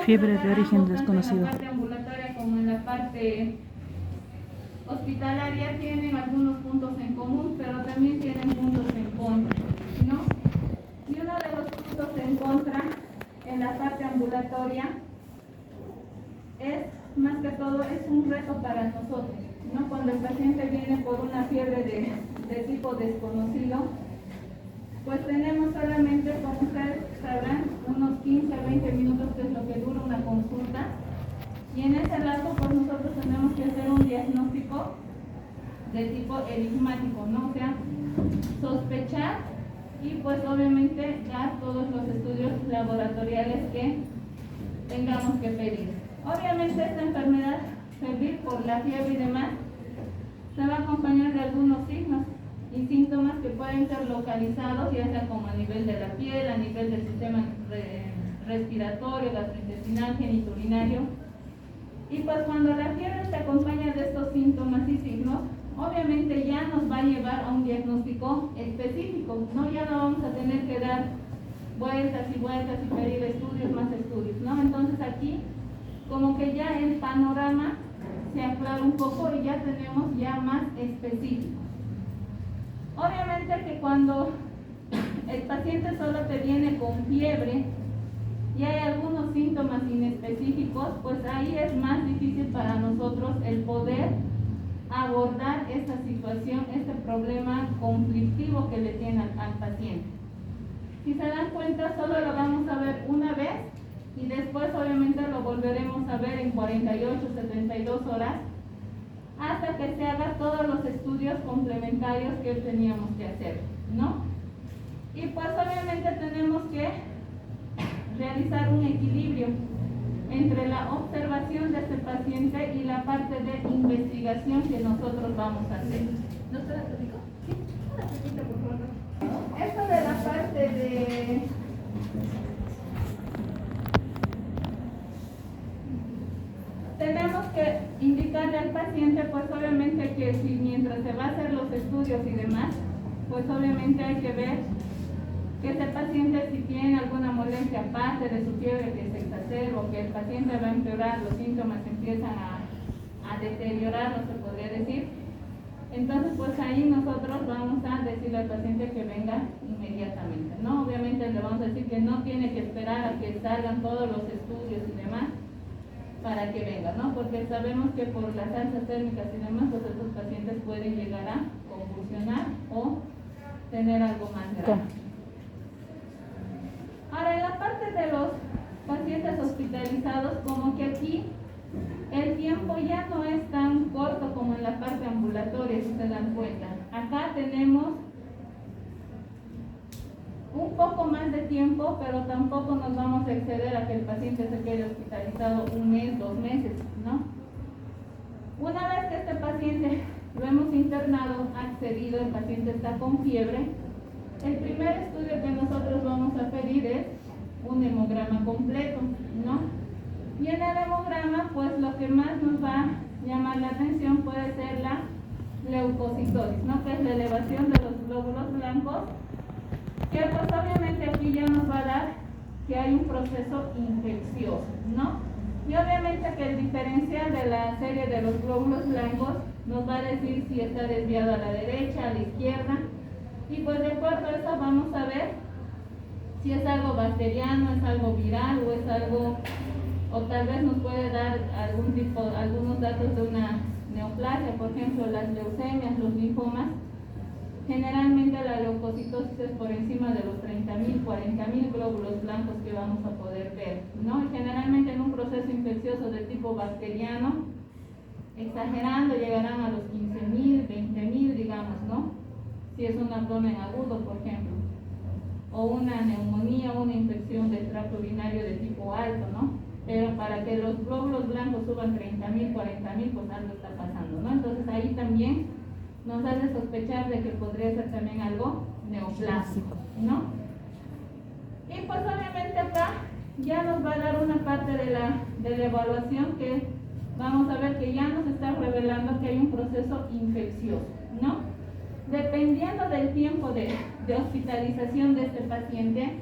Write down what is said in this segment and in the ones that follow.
Fiebre de origen desconocido. En la parte ambulatoria como en la parte hospitalaria tienen algunos puntos en común, pero también tienen puntos en contra, ¿no? Y uno de los puntos en contra en la parte ambulatoria es, más que todo, es un reto para nosotros, ¿no? Cuando el paciente viene por una fiebre de tipo desconocido, pues tenemos solamente, como ustedes sabrán, unos 15 a 20 minutos, que es lo que dura una consulta, y en ese lapso pues nosotros tenemos que hacer un diagnóstico de tipo enigmático, ¿no? O sea, sospechar y pues obviamente dar todos los estudios laboratoriales que tengamos que pedir. Obviamente esta enfermedad febril por la fiebre y demás se va a acompañar de algunos signos y síntomas que pueden ser localizados, ya sea como a nivel de la piel, a nivel del sistema respiratorio, gastrointestinal, genitourinario. Y pues cuando la fiebre se acompaña de estos síntomas y signos, obviamente ya nos va a llevar a un diagnóstico específico, ¿no? Ya no vamos a tener que dar vueltas y vueltas y pedir estudios, más estudios, ¿no? Entonces aquí como que ya el panorama se aclara un poco y ya tenemos ya más específicos. Obviamente que cuando el paciente solo te viene con fiebre y hay algunos síntomas inespecíficos, pues ahí es más difícil para nosotros el poder abordar esta situación, este problema conflictivo que le tiene al paciente. Si se dan cuenta, solo lo vamos a ver una vez y después obviamente lo volveremos a ver en 48, 72 horas hasta que se hagan todos los estudios complementarios que teníamos que hacer, ¿no? Y pues obviamente tenemos que realizar un equilibrio entre la observación de este paciente y la parte de investigación que nosotros vamos a hacer. ¿No se la platico? Sí, una poquita, por favor. Esto de la parte de... Tenemos que indicarle al paciente, pues obviamente que si mientras se va a hacer los estudios y demás, pues obviamente hay que ver que ese paciente, si tiene alguna molestia aparte de su fiebre que se exacerba o que el paciente va a empeorar, los síntomas empiezan a deteriorarlo, se podría decir, entonces pues ahí nosotros vamos a decirle al paciente que venga inmediatamente, ¿no? Obviamente le vamos a decir que no tiene que esperar a que salgan todos los estudios y demás para que venga, ¿no? Porque sabemos que por las alzas térmicas y demás, pues estos pacientes pueden llegar a convulsionar o tener algo más grave. Ahora, en la parte de los pacientes hospitalizados, como que aquí el tiempo ya no es tan corto como en la parte ambulatoria, si se dan cuenta. Acá tenemos un poco más de tiempo, pero tampoco nos vamos a exceder a que el paciente se quede hospitalizado un mes, 2 meses, ¿no? Una vez que este paciente lo hemos internado, accedido, el paciente está con fiebre, el primer estudio que nosotros vamos a pedir es un hemograma completo, ¿no? Y en el hemograma, pues lo que más nos va a llamar la atención puede ser la leucocitosis, ¿no? Que es la elevación de los glóbulos blancos, que pues obviamente aquí ya nos va a dar que hay un proceso infeccioso, ¿no? Y obviamente que el diferencial de la serie de los glóbulos blancos nos va a decir si está desviado a la derecha, a la izquierda, y pues de acuerdo a eso vamos a ver si es algo bacteriano, es algo viral o es algo, o tal vez nos puede dar algunos datos de una neoplasia, por ejemplo las leucemias, los linfomas. Generalmente la leucocitosis es por encima de los 30.000, 40.000 glóbulos blancos que vamos a poder ver, ¿no? Y generalmente en un proceso infeccioso de tipo bacteriano, exagerando, llegarán a los 15.000, 20.000, digamos, ¿no? Si es un abdomen agudo, por ejemplo, o una neumonía o una infección del tracto urinario de tipo alto, ¿no? Pero para que los glóbulos blancos suban 30.000, 40.000, pues algo está pasando, ¿no? Entonces ahí también nos hace sospechar de que podría ser también algo neoplásico, ¿no? Y pues obviamente acá ya nos va a dar una parte de la evaluación que vamos a ver que ya nos está revelando que hay un proceso infeccioso, ¿no? Dependiendo del tiempo de hospitalización de este paciente,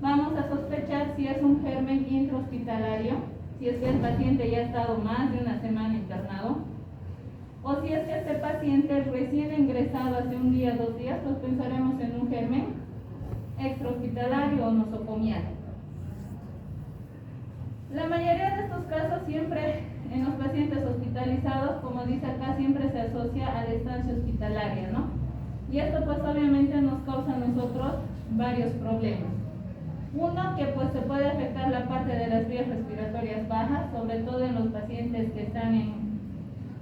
vamos a sospechar si es un germen intrahospitalario, si es que el paciente ya ha estado más de una semana internado, o si es que este paciente recién ingresado hace un día, 2 días, pues pensaremos en un germen extrahospitalario o nosocomial. La mayoría de estos casos siempre en los pacientes hospitalizados, como dice acá, siempre se asocia a la estancia hospitalaria, ¿no? Y esto pues obviamente nos causa a nosotros varios problemas. Uno, que pues se puede afectar la parte de las vías respiratorias bajas, sobre todo en los pacientes que están en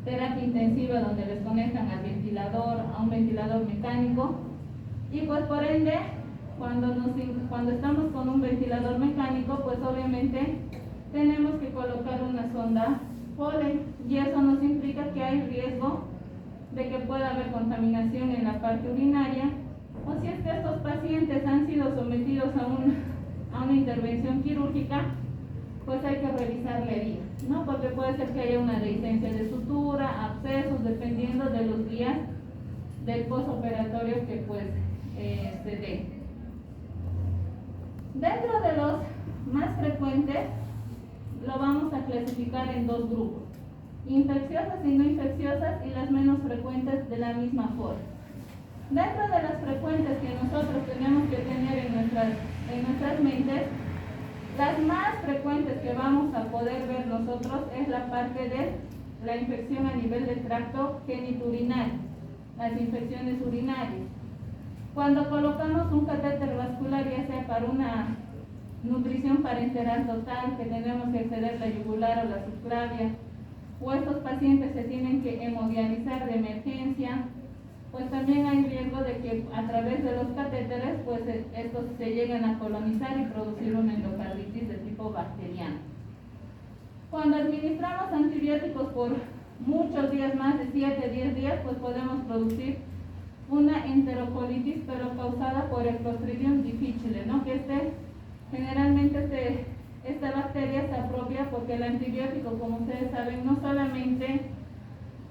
terapia intensiva donde les conectan al ventilador, a un ventilador mecánico, y pues por ende cuando estamos con un ventilador mecánico, pues obviamente tenemos que colocar una sonda Foley, y eso nos implica que hay riesgo de que pueda haber contaminación en la parte urinaria, o si es que estos pacientes han sido sometidos a una intervención quirúrgica, pues hay que revisar la herida, ¿no? Porque puede ser que haya una dehiscencia de sutura, abscesos, dependiendo de los días del postoperatorio que pues se dé. Dentro de los más frecuentes, lo vamos a clasificar en 2 grupos: infecciosas y no infecciosas, y las menos frecuentes de la misma forma. Dentro de las frecuentes que nosotros tenemos que tener en nuestras mentes, las más frecuentes que vamos a poder ver nosotros es la parte de la infección a nivel del tracto genitourinario, las infecciones urinarias. Cuando colocamos un catéter vascular, ya sea para una nutrición parenteral total, que tenemos que exceder la yugular o la subclavia, o estos pacientes se tienen que hemodializar de emergencia, pues también hay riesgo de que a través de los catéteres pues estos se lleguen a colonizar y producir una endocarditis de tipo bacteriano. Cuando administramos antibióticos por muchos días, más de 7-10 días, pues podemos producir una enterocolitis, pero causada por el Clostridium difficile, ¿no? Que generalmente esta bacteria se apropia porque el antibiótico, como ustedes saben, no solamente,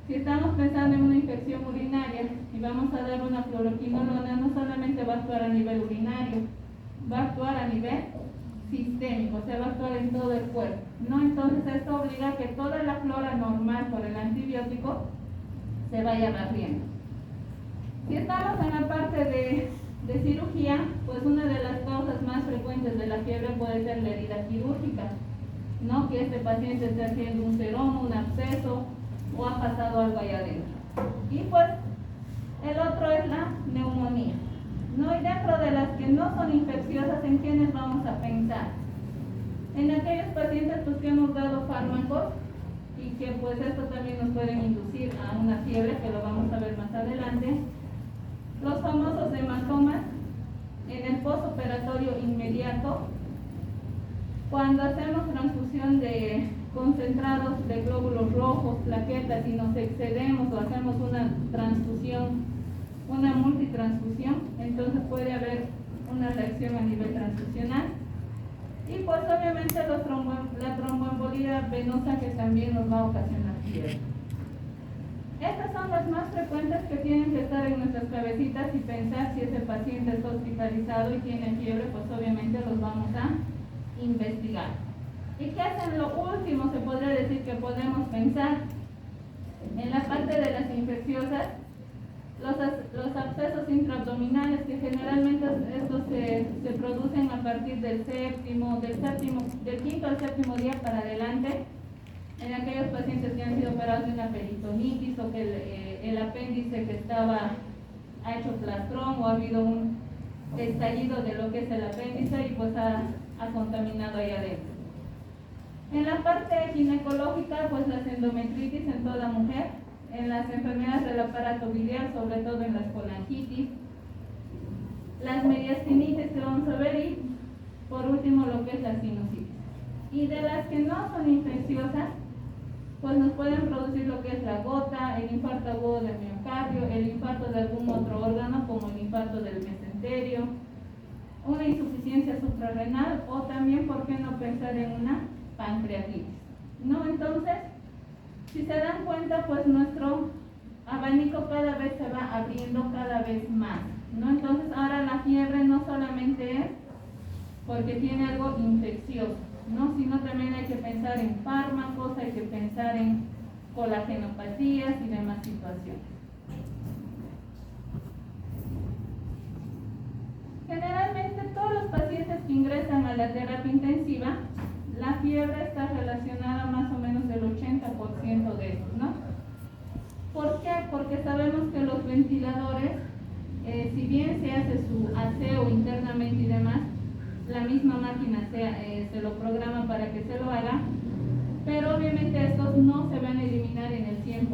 si estamos pensando en una infección urinaria y vamos a dar una fluoroquinolona, no solamente va a actuar a nivel urinario, va a actuar a nivel sistémico, o sea, va a actuar en todo el cuerpo, ¿no? Entonces esto obliga a que toda la flora normal por el antibiótico se vaya barriendo. Si estamos en la parte de cirugía, pues una de las causas más frecuentes de la fiebre puede ser la herida quirúrgica, ¿no? Que este paciente esté haciendo un seroma, un absceso, o ha pasado algo allá adentro. Y pues el otro es la neumonía, ¿no? Y dentro de las que no son infecciosas, ¿en quiénes vamos a pensar? En aquellos pacientes pues que hemos dado fármacos y que pues esto también nos pueden inducir a una fiebre, que lo vamos a ver más adelante. Los famosos hematomas en el postoperatorio inmediato, cuando hacemos transfusión de concentrados de glóbulos rojos, plaquetas, y nos excedemos o hacemos una transfusión, una multitransfusión, entonces puede haber una reacción a nivel transfusional. Y pues obviamente la tromboembolía venosa, que también nos va a ocasionar fiebre. Estas son las más frecuentes que tienen que estar en nuestras cabecitas y pensar si ese paciente está hospitalizado y tiene fiebre, pues obviamente los vamos a investigar. ¿Y qué hacen? Lo último se podría decir que podemos pensar en la parte de las infecciosas, los abscesos intraabdominales, que generalmente estos se producen a partir del quinto al séptimo día para adelante, en aquellos pacientes que han sido operados de una peritonitis, o que el apéndice que ha hecho plastrón, o ha habido un estallido de lo que es el apéndice y pues ha contaminado ahí adentro. En la parte ginecológica, pues las endometritis en toda mujer, en las enfermedades del aparato biliar, sobre todo en las colangitis, las mediastinitis que vamos a ver, y por último lo que es la sinusitis. Y de las que no son infecciosas, pues nos pueden producir lo que es la gota, el infarto agudo del miocardio, el infarto de algún otro órgano como el infarto del mesenterio, una insuficiencia suprarrenal, o también, ¿por qué no pensar en una pancreatitis? ¿No? Entonces, si se dan cuenta, pues nuestro abanico cada vez se va abriendo cada vez más, ¿no? Entonces ahora la fiebre no solamente es porque tiene algo infeccioso, ¿no? Sino también hay que pensar en fármacos, hay que pensar en colagenopatías y demás situaciones. Generalmente todos los pacientes que ingresan a la terapia intensiva, la fiebre está relacionada más o menos del 80% de ellos, ¿no? ¿Por qué? Porque sabemos que los ventiladores, si bien se hace su aseo internamente y demás, la misma máquina se lo programa para que se lo haga, pero obviamente estos no se van a eliminar en el 100%,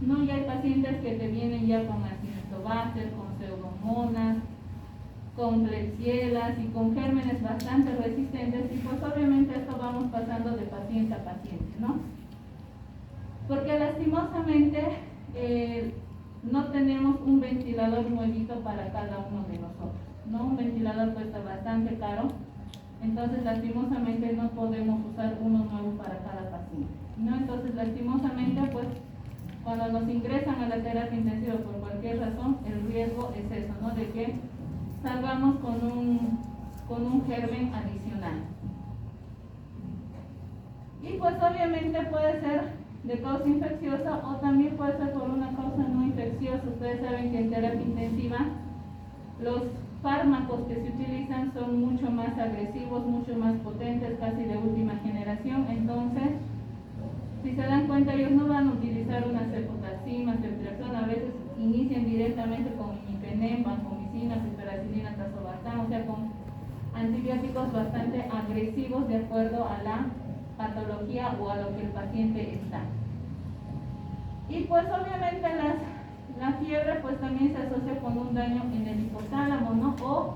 ¿no? Y hay pacientes que te vienen ya con Acinetobacter, con pseudomonas, con Klebsielas y con gérmenes bastante resistentes, y pues obviamente esto vamos pasando de paciente a paciente, ¿no? Porque lastimosamente no tenemos un ventilador nuevito para cada uno de nosotros, ¿no? Un ventilador cuesta bastante caro, entonces lastimosamente no podemos usar uno nuevo para cada paciente, ¿no? Entonces lastimosamente pues cuando nos ingresan a la terapia intensiva por cualquier razón, el riesgo es eso, ¿no? De que salgamos con un germen adicional. Y pues obviamente puede ser de causa infecciosa o también puede ser por una causa no infecciosa. Ustedes saben que en terapia intensiva los fármacos que se utilizan son mucho más agresivos, mucho más potentes, casi de última generación. Entonces, si se dan cuenta, ellos no van a utilizar una cefotaxima, ceftriaxona, a veces inician directamente con imipenem, vancomicina, piperacilina, tazobactam, o sea, con antibióticos bastante agresivos de acuerdo a la patología o a lo que el paciente está. Y pues obviamente la fiebre pues también se asocia con un daño en el hipotálamo, ¿no? O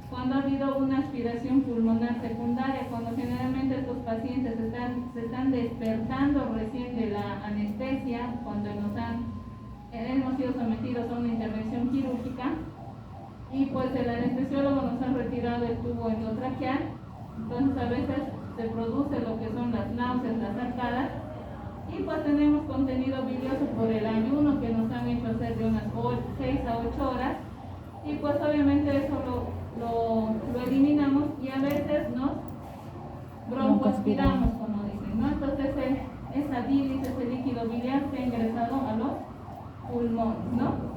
cuando ha habido una aspiración pulmonar secundaria, cuando generalmente estos pacientes se están despertando recién de la anestesia, cuando hemos sido sometidos a una intervención quirúrgica y pues el anestesiólogo nos ha retirado el tubo endotraqueal, entonces a veces se produce lo que son las náuseas, las arcadas, y pues tenemos contenido bilioso por el ayuno que nos han hecho hacer de unas 6 a 8 horas, y pues obviamente eso lo eliminamos y a veces nos broncoaspiramos, como dicen, ¿no? Entonces esa bilis, ese líquido biliar se ha ingresado a los pulmones, ¿no?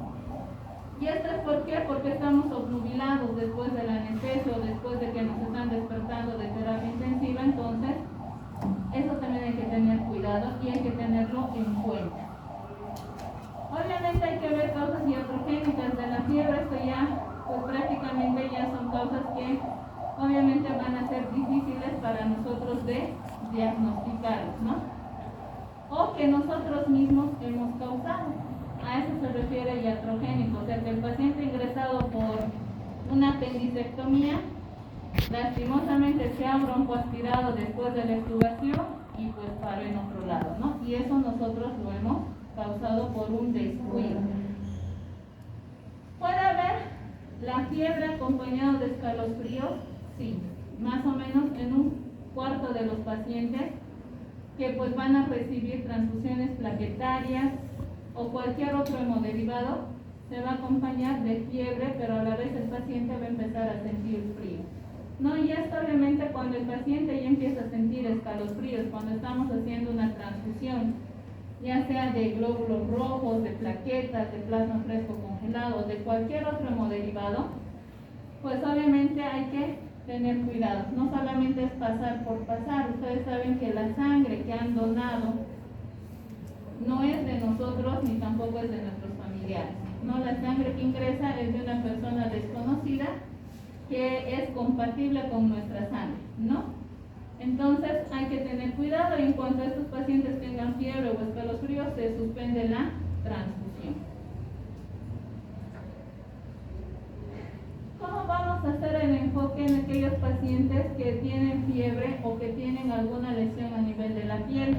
¿Y esto es por qué? Porque estamos obnubilados después del anestesio, después de que nos están despertando de terapia intensiva, entonces eso también hay que tener cuidado y hay que tenerlo en cuenta. Obviamente hay que ver causas iatrogénicas de la fiebre, esto ya, pues prácticamente ya son causas que obviamente van a ser difíciles para nosotros de diagnosticar, ¿no? O que nosotros mismos hemos causado. A eso se refiere iatrogénico, o sea que el paciente ingresado por una apendicectomía lastimosamente se ha broncoaspirado después de la extubación y pues paró en otro lado, ¿no? Y eso nosotros lo hemos causado por un descuido. ¿Puede haber la fiebre acompañada de escalofríos? Sí, más o menos en un cuarto de los pacientes que pues van a recibir transfusiones plaquetarias o cualquier otro hemoderivado, se va a acompañar de fiebre, pero a la vez el paciente va a empezar a sentir frío, ¿no? Y esto obviamente cuando el paciente ya empieza a sentir escalofríos, cuando estamos haciendo una transfusión, ya sea de glóbulos rojos, de plaquetas, de plasma fresco congelado, de cualquier otro hemoderivado, pues obviamente hay que tener cuidado. No solamente es pasar por pasar, ustedes saben que la sangre que han donado no es de nosotros ni tampoco es de nuestros familiares, ¿no? La sangre que ingresa es de una persona desconocida que es compatible con nuestra sangre, ¿no? Entonces hay que tener cuidado y en cuanto a estos pacientes tengan fiebre o escalofríos se suspende la transfusión. ¿Cómo vamos a hacer el enfoque en aquellos pacientes que tienen fiebre o que tienen alguna lesión a nivel de la piel?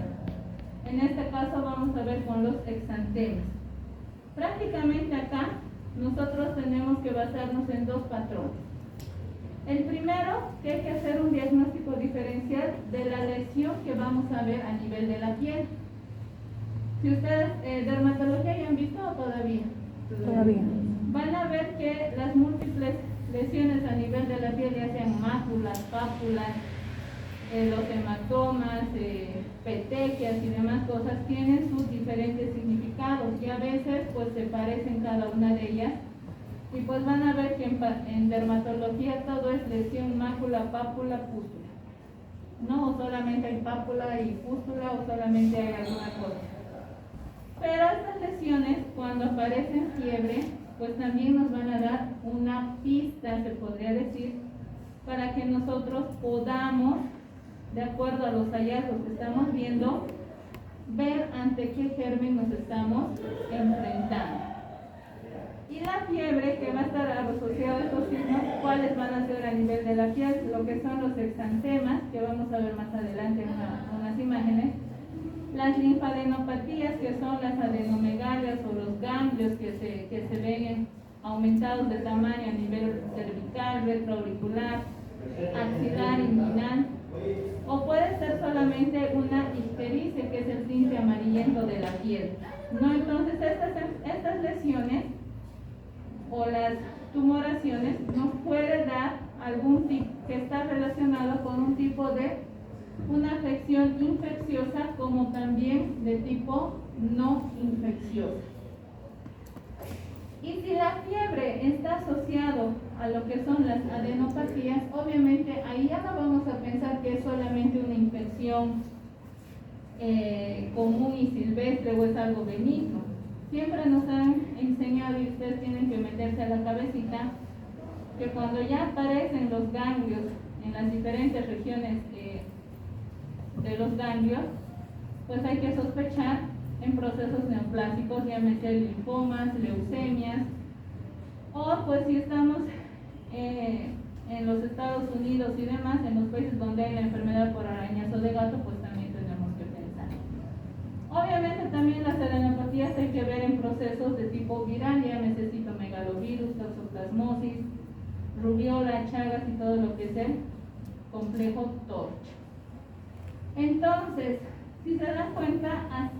En este caso vamos a ver con los exantemas. Prácticamente acá nosotros tenemos que basarnos en dos patrones. El primero, que hay que hacer un diagnóstico diferencial de la lesión que vamos a ver a nivel de la piel. Si ustedes dermatología ya han visto o todavía? Van a ver que las múltiples lesiones a nivel de la piel, ya sean máculas, las pápulas, los hematomas, petequias y demás cosas tienen sus diferentes significados y a veces pues se parecen cada una de ellas. Y pues van a ver que en dermatología todo es lesión, mácula, pápula, pústula. No, o solamente hay pápula y pústula o solamente hay alguna cosa. Pero estas lesiones, cuando aparecen fiebre, pues también nos van a dar una pista, se podría decir, para que nosotros podamos, de acuerdo a los hallazgos que estamos viendo, ver ante qué germen nos estamos enfrentando. Y la fiebre, que va a estar asociada a estos signos, ¿cuáles van a ser a nivel de la piel? Lo que son los exantemas, que vamos a ver más adelante en unas imágenes. Las linfadenopatías, que son las adenomegalias o los ganglios que se ven aumentados de tamaño a nivel cervical, retroauricular, axilar, inguinal. O puede ser solamente una ictericia, que es el tinte amarillento de la piel, ¿no? Entonces estas lesiones o las tumoraciones nos puede dar algún tipo que está relacionado con un tipo de una afección infecciosa, como también de tipo no infecciosa. Y si la fiebre está asociado a lo que son las adenopatías, obviamente ahí ya no vamos a pensar que es solamente una infección común y silvestre o es algo benigno. Siempre nos han enseñado, y ustedes tienen que meterse a la cabecita, que cuando ya aparecen los ganglios en las diferentes regiones de los ganglios, pues hay que sospechar en procesos neoplásicos, llámese linfomas, leucemias, o pues si estamos en los Estados Unidos y demás, en los países donde hay la enfermedad por arañazo de gato, pues también tenemos que pensar. Obviamente también las adenopatías hay que ver en procesos de tipo viral, llámese citomegalovirus, toxoplasmosis, rubiola, chagas y todo lo que es el complejo TORCH. Entonces, si se dan cuenta,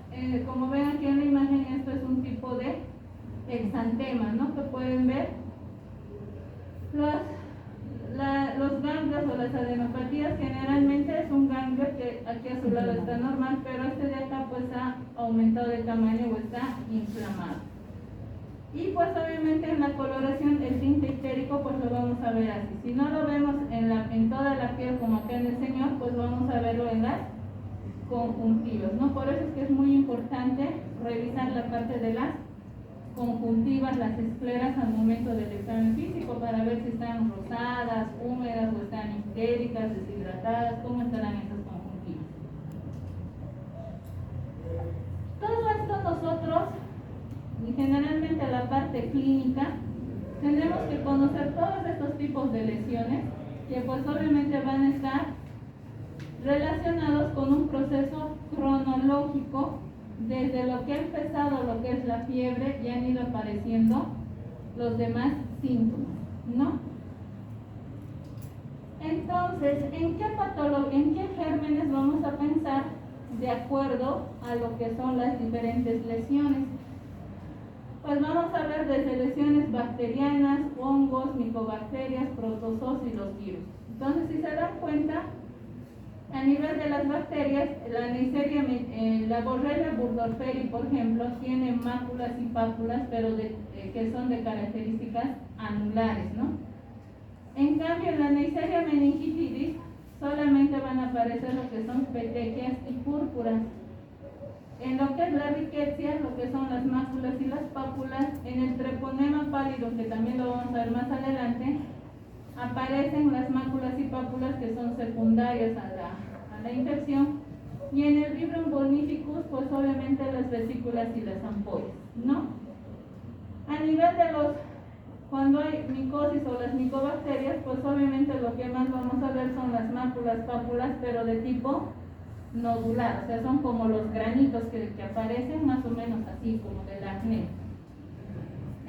como ven aquí en la imagen, esto es un tipo de exantema, ¿no? Que pueden ver los ganglios o las adenopatías. Generalmente es un ganglio que aquí a su lado está normal, pero este de acá pues ha aumentado de tamaño o está inflamado. Y pues obviamente en la coloración el tinte ictérico pues lo vamos a ver así. Si no lo vemos en toda la piel como acá en el señor, pues vamos a verlo en las conjuntivas, ¿no? Por eso es que es muy importante revisar la parte de las conjuntivas, las escleras al momento del examen físico, para ver si están rosadas, húmedas o están ictéricas, deshidratadas, cómo estarán esas conjuntivas. Todo esto nosotros, y generalmente la parte clínica, tenemos que conocer todos estos tipos de lesiones que pues obviamente van a estar relacionados con un proceso cronológico. Desde lo que ha empezado lo que es la fiebre y han ido apareciendo los demás síntomas, ¿no? Entonces, ¿en qué gérmenes vamos a pensar de acuerdo a lo que son las diferentes lesiones? Pues vamos a ver desde lesiones bacterianas, hongos, micobacterias, protozoos y los virus. Entonces, si se dan cuenta, a nivel de las bacterias, la Neisseria, la Borrelia burgdorferi, por ejemplo, tiene máculas y pápulas, pero que son de características anulares, ¿no? En cambio, en la Neisseria meningitidis solamente van a aparecer lo que son petequias y púrpuras. En lo que es la rickettsia, lo que son las máculas y las pápulas, en el treponema pálido, que también lo vamos a ver más adelante, aparecen las máculas y pápulas que son secundarias a la infección, y en el vibrio volnificus pues obviamente las vesículas y las ampollas, ¿no? A nivel de cuando hay micosis o las micobacterias, pues obviamente lo que más vamos a ver son las máculas, pápulas, pero de tipo nodular, o sea, son como los granitos que aparecen más o menos así, como del acné.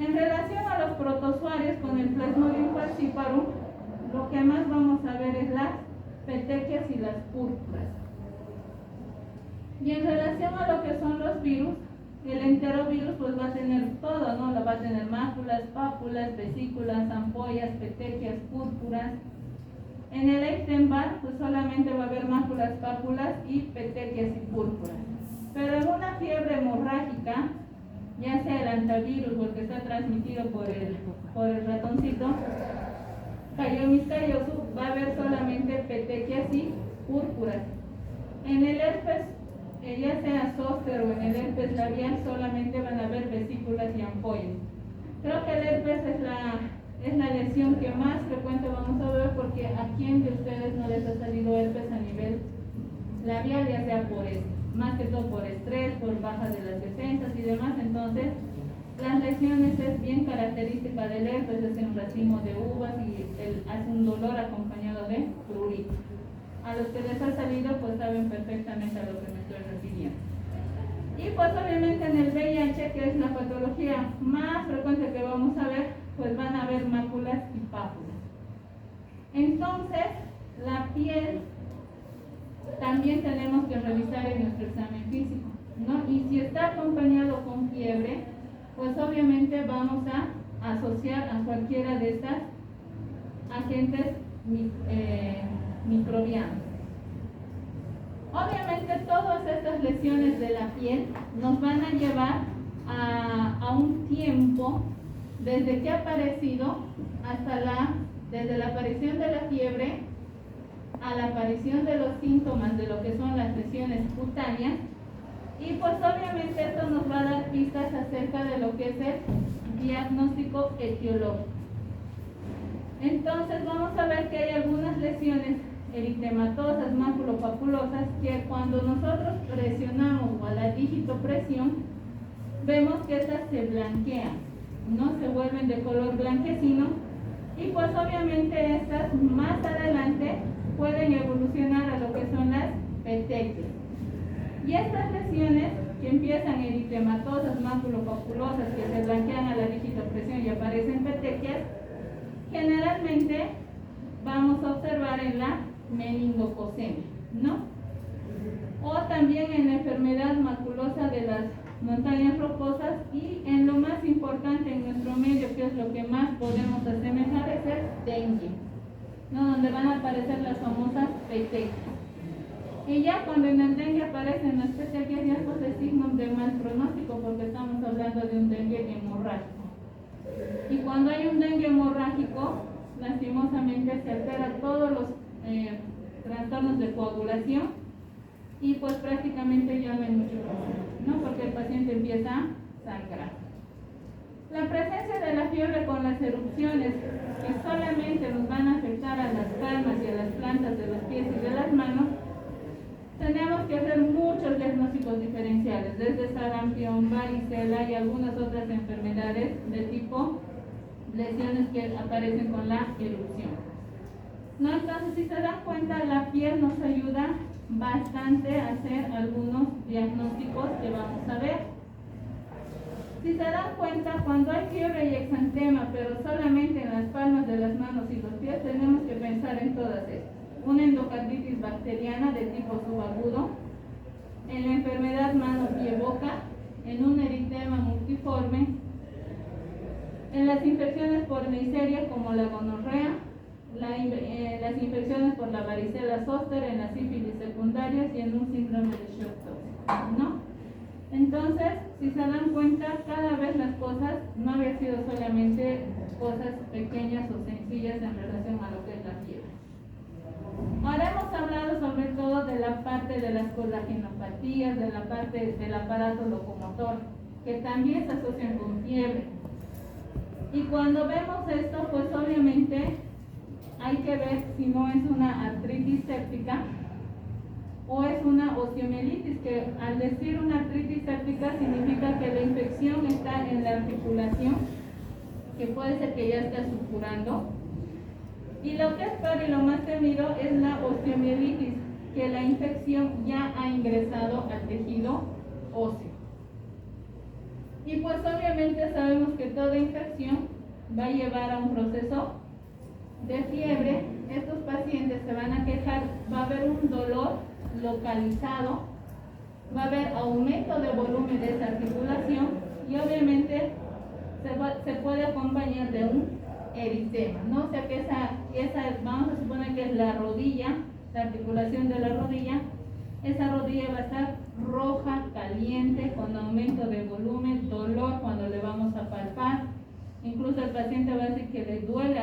En relación a los protozoarios con el Plasmodium falciparum, lo que más vamos a ver es las petequias y las púrpuras. Y en relación a lo que son los virus, el enterovirus pues va a tener todo, ¿no? Va a tener máculas, pápulas, vesículas, ampollas, petequias, púrpuras. En el Epstein-Barr, pues solamente va a haber máculas, pápulas y petequias y púrpuras. Pero en una fiebre hemorrágica, ya sea el antivirus o el que está transmitido por el ratoncito, Cayomys-Cayosum, va a haber solamente petequias y púrpuras. En el herpes, ya sea zóster o en el herpes labial, solamente van a haber vesículas y ampollas. Creo que el herpes es la lesión que más frecuente vamos a ver, porque a quién de ustedes no les ha salido herpes a nivel labial, ya sea por más que todo por estrés, por baja de las defensas y demás. Entonces, las lesiones es bien característica del herpes, es un racimo de uvas y hace un dolor acompañado de prurito. A los que les ha salido, pues saben perfectamente a lo que me estoy refiriendo. Y pues obviamente en el VIH, que es la patología más frecuente que vamos a ver, pues van a haber máculas y pápulas. Entonces, la piel también tenemos que revisar en nuestro examen físico, ¿no? Y si está acompañado con fiebre, pues obviamente vamos a asociar a cualquiera de estas agentes microbianos. Obviamente todas estas lesiones de la piel nos van a llevar a un tiempo desde que ha aparecido desde la aparición de la fiebre a la aparición de los síntomas de lo que son las lesiones cutáneas, y pues obviamente esto nos va a dar pistas acerca de lo que es el diagnóstico etiológico. Entonces vamos a ver que hay algunas lesiones eritematosas, maculopapulosas, que cuando nosotros presionamos o a la digitopresión, vemos que estas se blanquean, ¿no? Se vuelven de color blanquecino, y pues obviamente estas más adelante pueden evolucionar a lo que son las petequias. Y estas lesiones que empiezan eritematosas, maculopapulosas, que se blanquean a la digitopresión y aparecen petequias, generalmente vamos a observar en la meningococcemia, ¿no? O también en la enfermedad maculosa de las montañas rocosas, y en lo más importante en nuestro medio, que es lo que más podemos asemejar, es el dengue, ¿no? Donde van a aparecer las famosas petequias. Y ya cuando en el dengue aparecen las petequias, ya pues es signo de mal pronóstico, porque estamos hablando de un dengue hemorrágico. Y cuando hay un dengue hemorrágico, lastimosamente se altera todos los trastornos de coagulación, y pues prácticamente ya no hay mucho problema, ¿no? Porque el paciente empieza a sangrar. La presencia de la fiebre con las erupciones, que solamente nos van a afectar a las palmas y a las plantas de los pies y de las manos, tenemos que hacer muchos diagnósticos diferenciales, desde sarampión, varicela y algunas otras enfermedades de tipo lesiones que aparecen con la erupción, ¿no? Entonces, si se dan cuenta, la piel nos ayuda bastante a hacer algunos diagnósticos que vamos a ver. Si se dan cuenta, cuando hay fiebre y exantema, pero solamente en las palmas de las manos y los pies, tenemos que pensar en todas estas. Una endocarditis bacteriana de tipo subagudo, en la enfermedad mano-pie-boca, en un eritema multiforme, en las infecciones por Neisseria como la gonorrea, las infecciones por la varicela zóster, en las sífilis secundarias y en un síndrome de shock tóxico, ¿no? Entonces, si se dan cuenta, cada vez las cosas no habían sido solamente cosas pequeñas o sencillas en relación a lo que es la fiebre. Ahora hemos hablado sobre todo de la parte de las colagenopatías, de la parte del aparato locomotor, que también se asocian con fiebre. Y cuando vemos esto, pues obviamente hay que ver si no es una artritis séptica o es una osteomielitis, que al decir una artritis séptica significa que la infección está en la articulación, que puede ser que ya esté supurando. Y lo que es peor y lo más temido es la osteomielitis, que la infección ya ha ingresado al tejido óseo. Y pues obviamente sabemos que toda infección va a llevar a un proceso de fiebre. Estos pacientes se van a quejar, va a haber un dolor localizado, va a haber aumento de volumen de esa articulación, y obviamente se puede acompañar de un eritema, ¿no? O sea que esa vamos a suponer que es la rodilla, la articulación de la rodilla. Esa rodilla va a estar roja, caliente, con aumento de volumen, dolor cuando le vamos a palpar. Incluso el paciente va a decir que le duele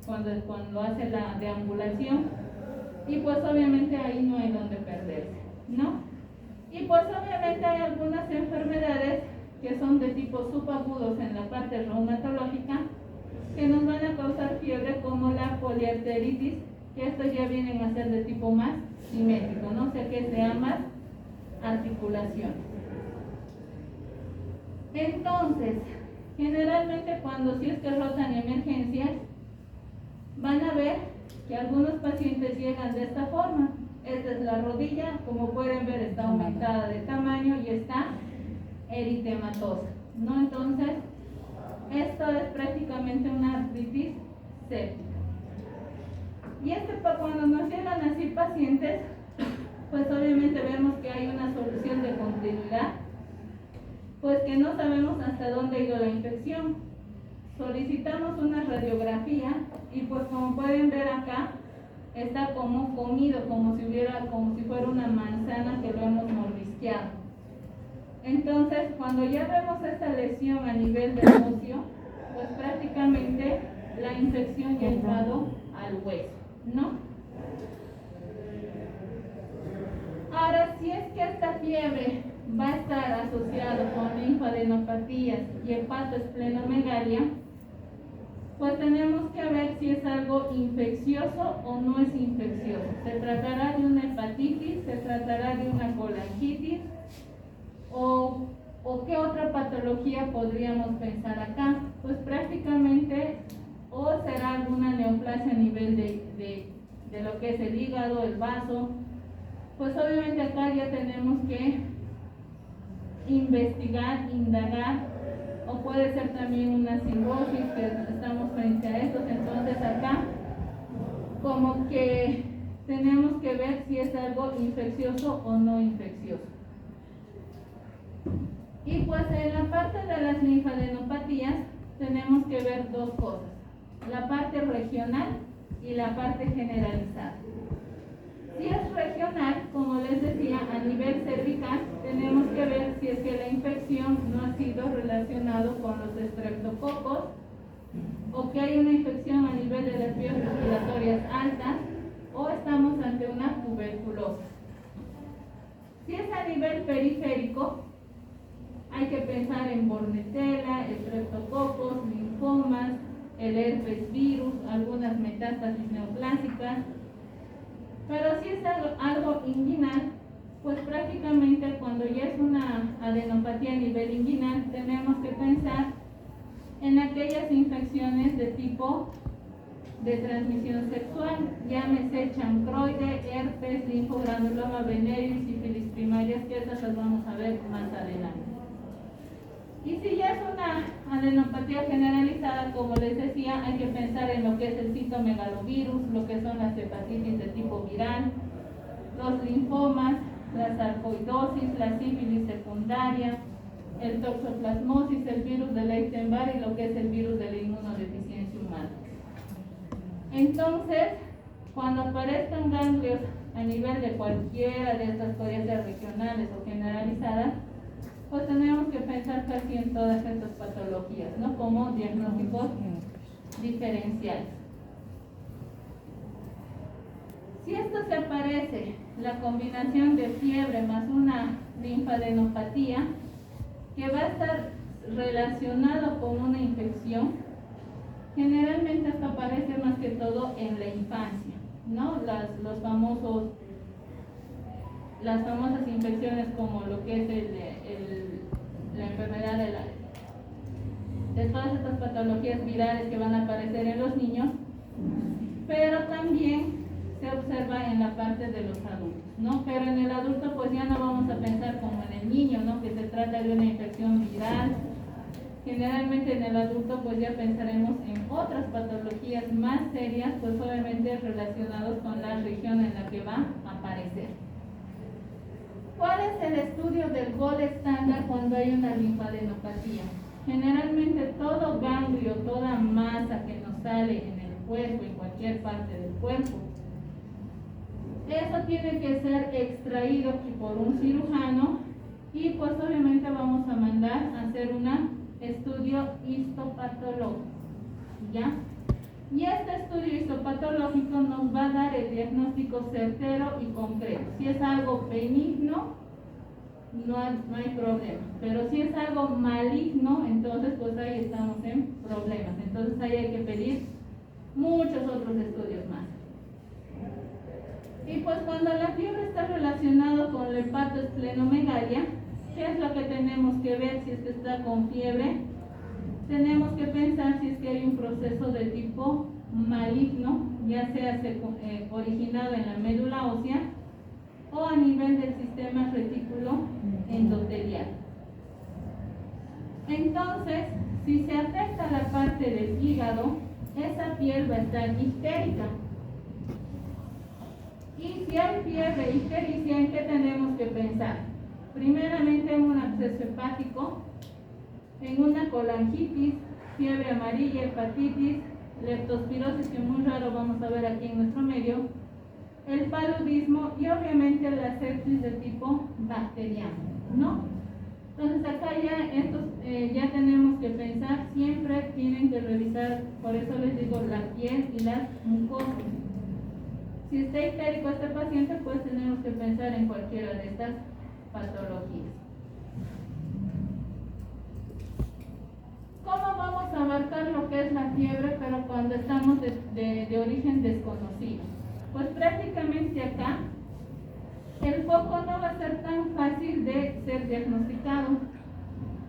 cuando hace la deambulación. Y pues obviamente ahí no hay donde perderse, ¿no? Y pues obviamente hay algunas enfermedades que son de tipo subagudos en la parte reumatológica que nos van a causar fiebre, como la poliarteritis, que estos ya vienen a ser de tipo más simétrico, ¿no? O sea que es de ambas articulaciones. Entonces, generalmente cuando si es que rotan emergencias, van a ver que algunos pacientes llegan de esta forma. Esta es la rodilla, como pueden ver está aumentada de tamaño y está eritematosa, ¿no? Entonces, esto es prácticamente una artritis séptica. Y cuando nos llegan así pacientes, pues obviamente vemos que hay una solución de continuidad, pues que no sabemos hasta dónde ha ido la infección. Solicitamos una radiografía y pues como pueden ver acá, está como comido, como si fuera una manzana que lo hemos mordisqueado. Entonces, cuando ya vemos esta lesión a nivel del óseo, pues prácticamente la infección ya ha entrado al hueso, ¿no? Ahora, si es que esta fiebre va a estar asociada con linfadenopatías y hepatoesplenomegalia, pues tenemos que ver si es algo infeccioso o no es infeccioso. ¿Se tratará de una hepatitis? ¿Se tratará de una colangitis? ¿O qué otra patología podríamos pensar acá? Pues prácticamente o será alguna neoplasia a nivel de lo que es el hígado, el vaso. Pues obviamente acá ya tenemos que investigar, indagar, o puede ser también una cirrosis, que estamos frente a estos. Entonces acá como que tenemos que ver si es algo infeccioso o no infeccioso. Y pues en la parte de las linfadenopatías tenemos que ver dos cosas: la parte regional y la parte generalizada. Si es regional, como les decía, a nivel cervical, tenemos que ver si es que la infección no ha sido relacionada con los estreptococos, o que hay una infección a nivel de las vías respiratorias altas, o estamos ante una tuberculosis. Si es a nivel periférico, hay que pensar en Bornetella, estreptococos, linfomas, el herpes virus, algunas metástasis neoplásicas. Pero si es algo inguinal, pues prácticamente cuando ya es una adenopatía a nivel inguinal, tenemos que pensar en aquellas infecciones de tipo de transmisión sexual, llámese chancroide, herpes, linfogranuloma venérea y sífilis primarias, que estas las vamos a ver más adelante. Y si ya es una adenopatía generalizada, como les decía, hay que pensar en lo que es el citomegalovirus, lo que son las hepatitis de tipo viral, los linfomas, la sarcoidosis, la sífilis secundaria, el toxoplasmosis, el virus de Epstein-Barr y lo que es el virus de la inmunodeficiencia humana. Entonces, cuando aparezcan ganglios a nivel de cualquiera de estas coriáceas regionales o generalizadas, pues tenemos que pensar casi en todas estas patologías, ¿no? Como diagnósticos diferenciales. Si esto se aparece, la combinación de fiebre más una linfadenopatía, que va a estar relacionado con una infección, generalmente esto aparece más que todo en la infancia, ¿no? Las famosas infecciones como lo que es la enfermedad de todas estas patologías virales que van a aparecer en los niños, pero también se observa en la parte de los adultos, ¿no? Pero en el adulto pues ya no vamos a pensar como en el niño, ¿no? Que se trata de una infección viral. Generalmente en el adulto pues ya pensaremos en otras patologías más serias, pues obviamente relacionados con la región en la que va a aparecer. ¿Cuál es el estudio del gol estándar cuando hay una linfadenopatía? Generalmente todo ganglio, toda masa que nos sale en el cuerpo, en cualquier parte del cuerpo. Eso tiene que ser extraído por un cirujano y pues obviamente vamos a mandar a hacer un estudio histopatológico, ¿ya? Y este estudio histopatológico nos va a dar el diagnóstico certero y concreto. Si es algo benigno, no hay problema, pero si es algo maligno, entonces pues ahí estamos en problemas. Entonces ahí hay que pedir muchos otros estudios más. Y pues cuando la fiebre está relacionada con la hepatoesplenomegalia, ¿qué es lo que tenemos que ver si es que está con fiebre? Tenemos que pensar si es que hay un proceso de tipo maligno, ya sea originado en la médula ósea o a nivel del sistema retículo endotelial. Entonces, si se afecta la parte del hígado, esa piel va a estar ictérica. Y si hay fiebre ictericia, ¿en qué tenemos que pensar? Primeramente en un absceso hepático, en una colangitis, fiebre amarilla, hepatitis, leptospirosis, que muy raro vamos a ver aquí en nuestro medio, el paludismo y obviamente la sepsis de tipo bacteriano, ¿no? Entonces acá ya tenemos que pensar, siempre tienen que revisar, por eso les digo, la piel y las mucosas. Si está ictérico este paciente, pues tenemos que pensar en cualquiera de estas patologías. ¿Cómo vamos a abarcar lo que es la fiebre, pero cuando estamos de origen desconocido? Pues prácticamente acá el foco no va a ser tan fácil de ser diagnosticado,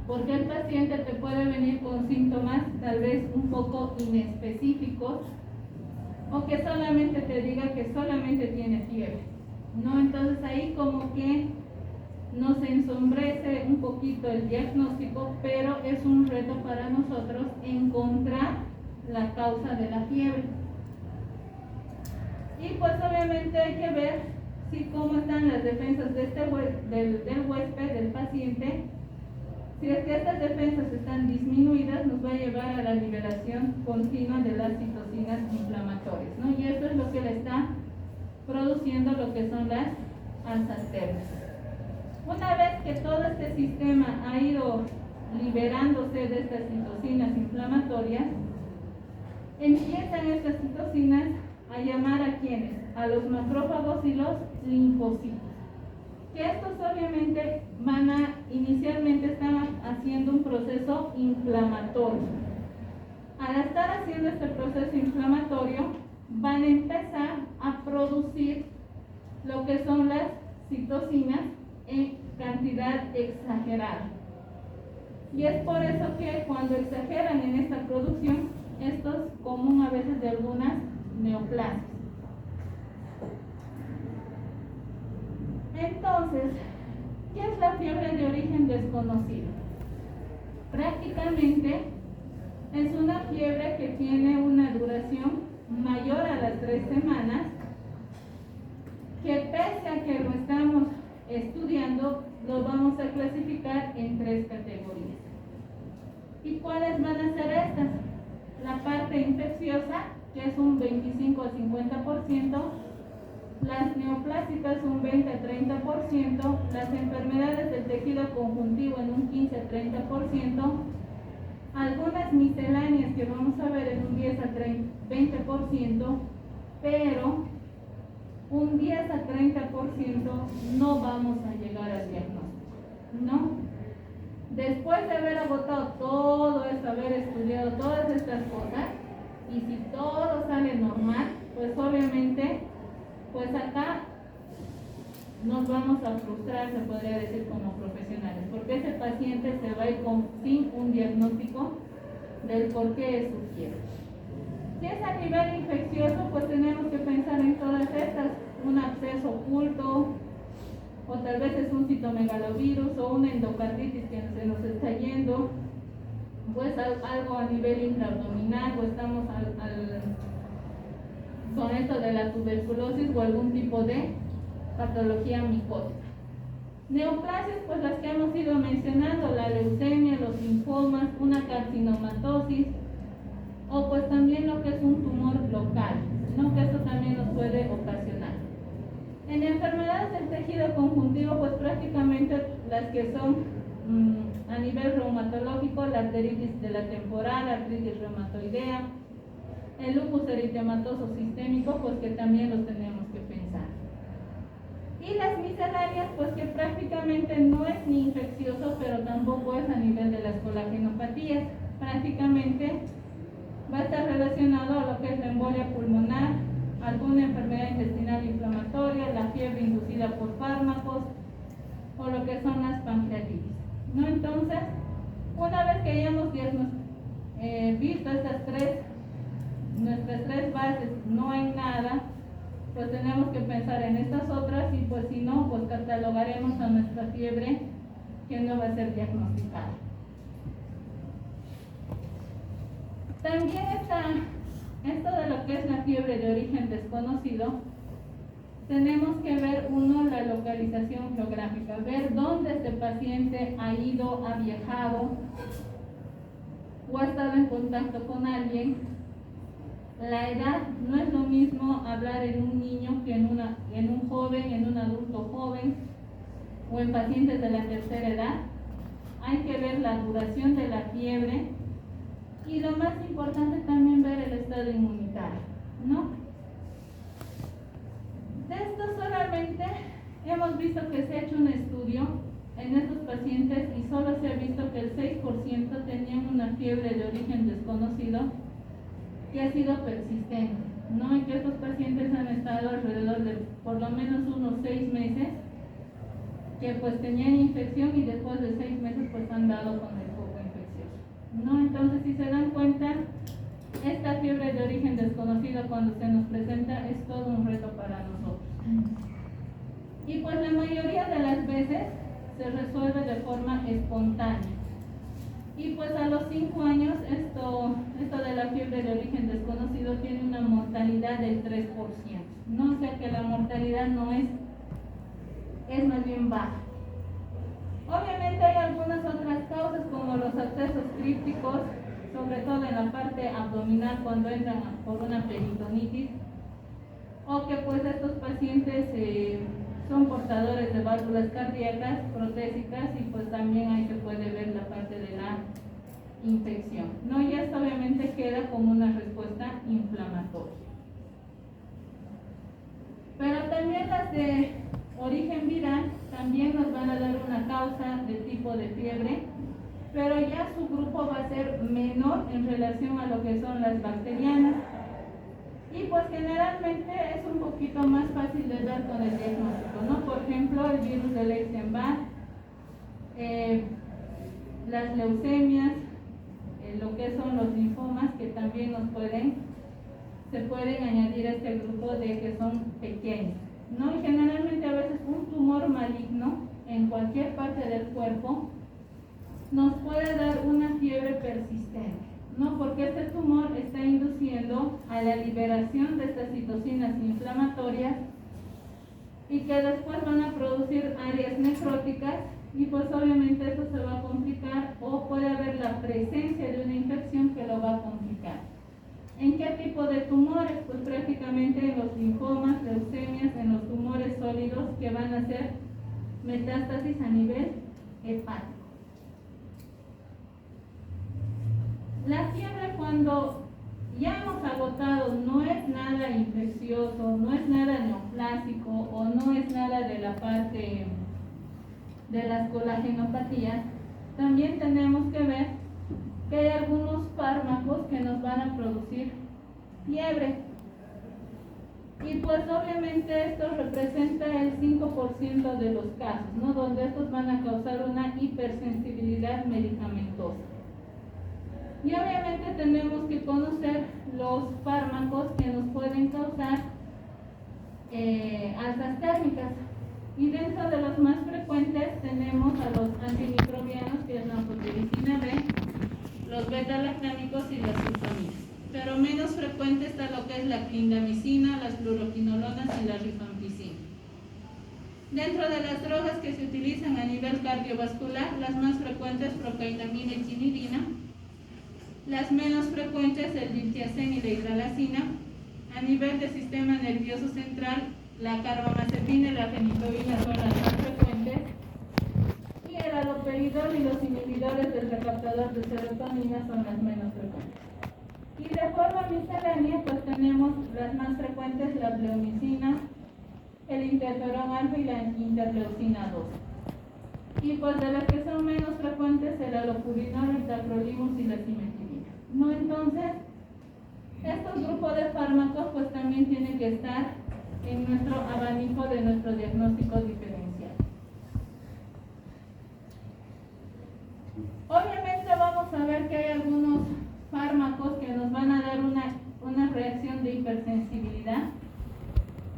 porque el paciente te puede venir con síntomas tal vez un poco inespecíficos, o que solamente te diga que solamente tiene fiebre, ¿no? Entonces ahí como que nos ensombrece un poquito el diagnóstico, pero es un reto para nosotros encontrar la causa de la fiebre. Y pues obviamente hay que ver cómo están las defensas de del huésped, del paciente. Si es que estas defensas están disminuidas, nos va a llevar a la liberación continua de las citocinas inflamatorias, ¿no? Y eso es lo que le está produciendo lo que son las alzas. Una vez que todo este sistema ha ido liberándose de estas citocinas inflamatorias, empiezan estas citocinas a llamar a ¿quiénes? A los macrófagos y los linfocitos. Que estos obviamente inicialmente están haciendo un proceso inflamatorio. Al estar haciendo este proceso inflamatorio, van a empezar a producir lo que son las citocinas en cantidad exagerada. Y es por eso que cuando exageran en esta producción, esto es común a veces de algunas neoplasias. Entonces, ¿qué es la fiebre de origen desconocido? Prácticamente es una fiebre que tiene una duración mayor a las 3 semanas, que pese a que lo estamos estudiando, lo vamos a clasificar en 3 categorías. ¿Y cuáles van a ser estas? La parte infecciosa, que es un 25 a 50%, las neoplásicas un 20 a 30%, las enfermedades del tejido conjuntivo en un 15 a 30%, algunas misceláneas que vamos a ver en un 10 a 20%, pero un 10 a 30% no vamos a llegar al diagnóstico, ¿no? Después de haber agotado todo esto, haber estudiado todas estas cosas, y si todo sale normal, pues obviamente, pues acá nos vamos a frustrar, se podría decir, como profesionales, porque ese paciente se va a ir sin un diagnóstico del por qué es su fiebre. Si es a nivel infeccioso, pues tenemos que pensar en todas estas, un absceso oculto, o tal vez es un citomegalovirus o una endocarditis que se nos está yendo, pues algo a nivel intraabdominal, o estamos con esto de la tuberculosis o algún tipo de patología micótica. Neoplasias, pues las que hemos ido mencionando, la leucemia, los linfomas, una carcinomatosis, o pues también lo que es un tumor local, ¿no? Que eso también nos puede ocasionar. En enfermedades del tejido conjuntivo, pues prácticamente las que son a nivel reumatológico, la arteritis de la temporal, la artritis reumatoidea, el lupus eritematoso sistémico, pues que también los tenemos que pensar. Y las misceláneas, pues que prácticamente no es ni infeccioso, pero tampoco es a nivel de las colagenopatías. Prácticamente va a estar relacionado a lo que es la embolia pulmonar, alguna enfermedad intestinal inflamatoria, la fiebre inducida por fármacos o lo que son las pancreatitis, ¿no? Entonces, una vez que hayamos visto nuestras tres bases, no hay nada, pues tenemos que pensar en estas otras y pues si no, pues catalogaremos a nuestra fiebre que no va a ser diagnosticada. También esto de lo que es la fiebre de origen desconocido, tenemos que ver la localización geográfica, ver dónde este paciente ha ido, ha viajado o ha estado en contacto con alguien. La edad no es lo mismo hablar en un niño que en un joven, en un adulto joven o en pacientes de la tercera edad. Hay que ver la duración de la fiebre y lo más importante también ver el estado inmunitario, ¿no? De esto solamente hemos visto que se ha hecho un estudio en estos pacientes y solo se ha visto que el 6% tenían una fiebre de origen desconocido que ha sido persistente, ¿no? Y que estos pacientes han estado alrededor de por lo menos unos 6 meses que pues tenían infección y después de 6 meses pues han dado con el foco infeccioso, ¿no? Entonces, si se dan cuenta, esta fiebre de origen desconocido cuando se nos presenta es todo un reto para nosotros. Y pues la mayoría de las veces se resuelve de forma espontánea. Y pues a los 5 años esto de la fiebre de origen desconocido tiene una mortalidad del 3%. No, o sea que la mortalidad no es más bien baja. Obviamente hay algunas otras causas como los abscesos crípticos, sobre todo en la parte abdominal cuando entran por una peritonitis, o que pues estos pacientes son portadores de válvulas cardíacas protésicas y pues también ahí se puede ver la parte de la infección, ¿no? Y esto obviamente queda como una respuesta inflamatoria. Pero también las de origen viral también nos van a dar una causa de tipo de fiebre, pero ya su grupo va a ser menor en relación a lo que son las bacterianas. Y pues generalmente es un poquito más fácil de ver con el diagnóstico, ¿no? Por ejemplo, el virus del Epstein-Barr, las leucemias, lo que son los linfomas, que también se pueden añadir a este grupo de que son pequeños, ¿no? Y generalmente a veces un tumor maligno en cualquier parte del cuerpo nos puede dar una fiebre persistente, ¿no? Porque este tumor está induciendo a la liberación de estas citocinas inflamatorias y que después van a producir áreas necróticas y pues obviamente eso se va a complicar o puede haber la presencia de una infección que lo va a complicar. ¿En qué tipo de tumores? Pues prácticamente en los linfomas, leucemias, en los tumores sólidos que van a hacer metástasis a nivel hepático. La fiebre, cuando ya hemos agotado, no es nada infeccioso, no es nada neoplásico o no es nada de la parte de las colagenopatías, también tenemos que ver que hay algunos fármacos que nos van a producir fiebre. Y pues obviamente esto representa el 5% de los casos, ¿no? Donde estos van a causar una hipersensibilidad medicamentosa. Y obviamente tenemos que conocer los fármacos que nos pueden causar alzas térmicas. Y dentro de los más frecuentes tenemos a los antimicrobianos, que es la anfotericina B, los beta-lactámicos y las sulfamidas. Pero menos frecuente está lo que es la clindamicina, las fluoroquinolonas y la rifampicina. Dentro de las drogas que se utilizan a nivel cardiovascular, las más frecuentes procainamina y quinidina, Las menos frecuentes, el diltiazem y la hidralazina. A nivel del sistema nervioso central, la carbamazepina y la fenitoína son las más frecuentes. Y el haloperidol y los inhibidores del recaptador de serotonina son las menos frecuentes. Y de forma miscelánea, pues tenemos las más frecuentes, la bleomicina, el interferón alfa y la interleucina 2. Y pues de las que son menos frecuentes, el alopurinol, el tacrolimus y la simetilina. ¿No? Entonces, estos grupos de fármacos pues también tienen que estar en nuestro abanico de nuestro diagnóstico diferencial. Obviamente vamos a ver que hay algunos fármacos que nos van a dar una reacción de hipersensibilidad,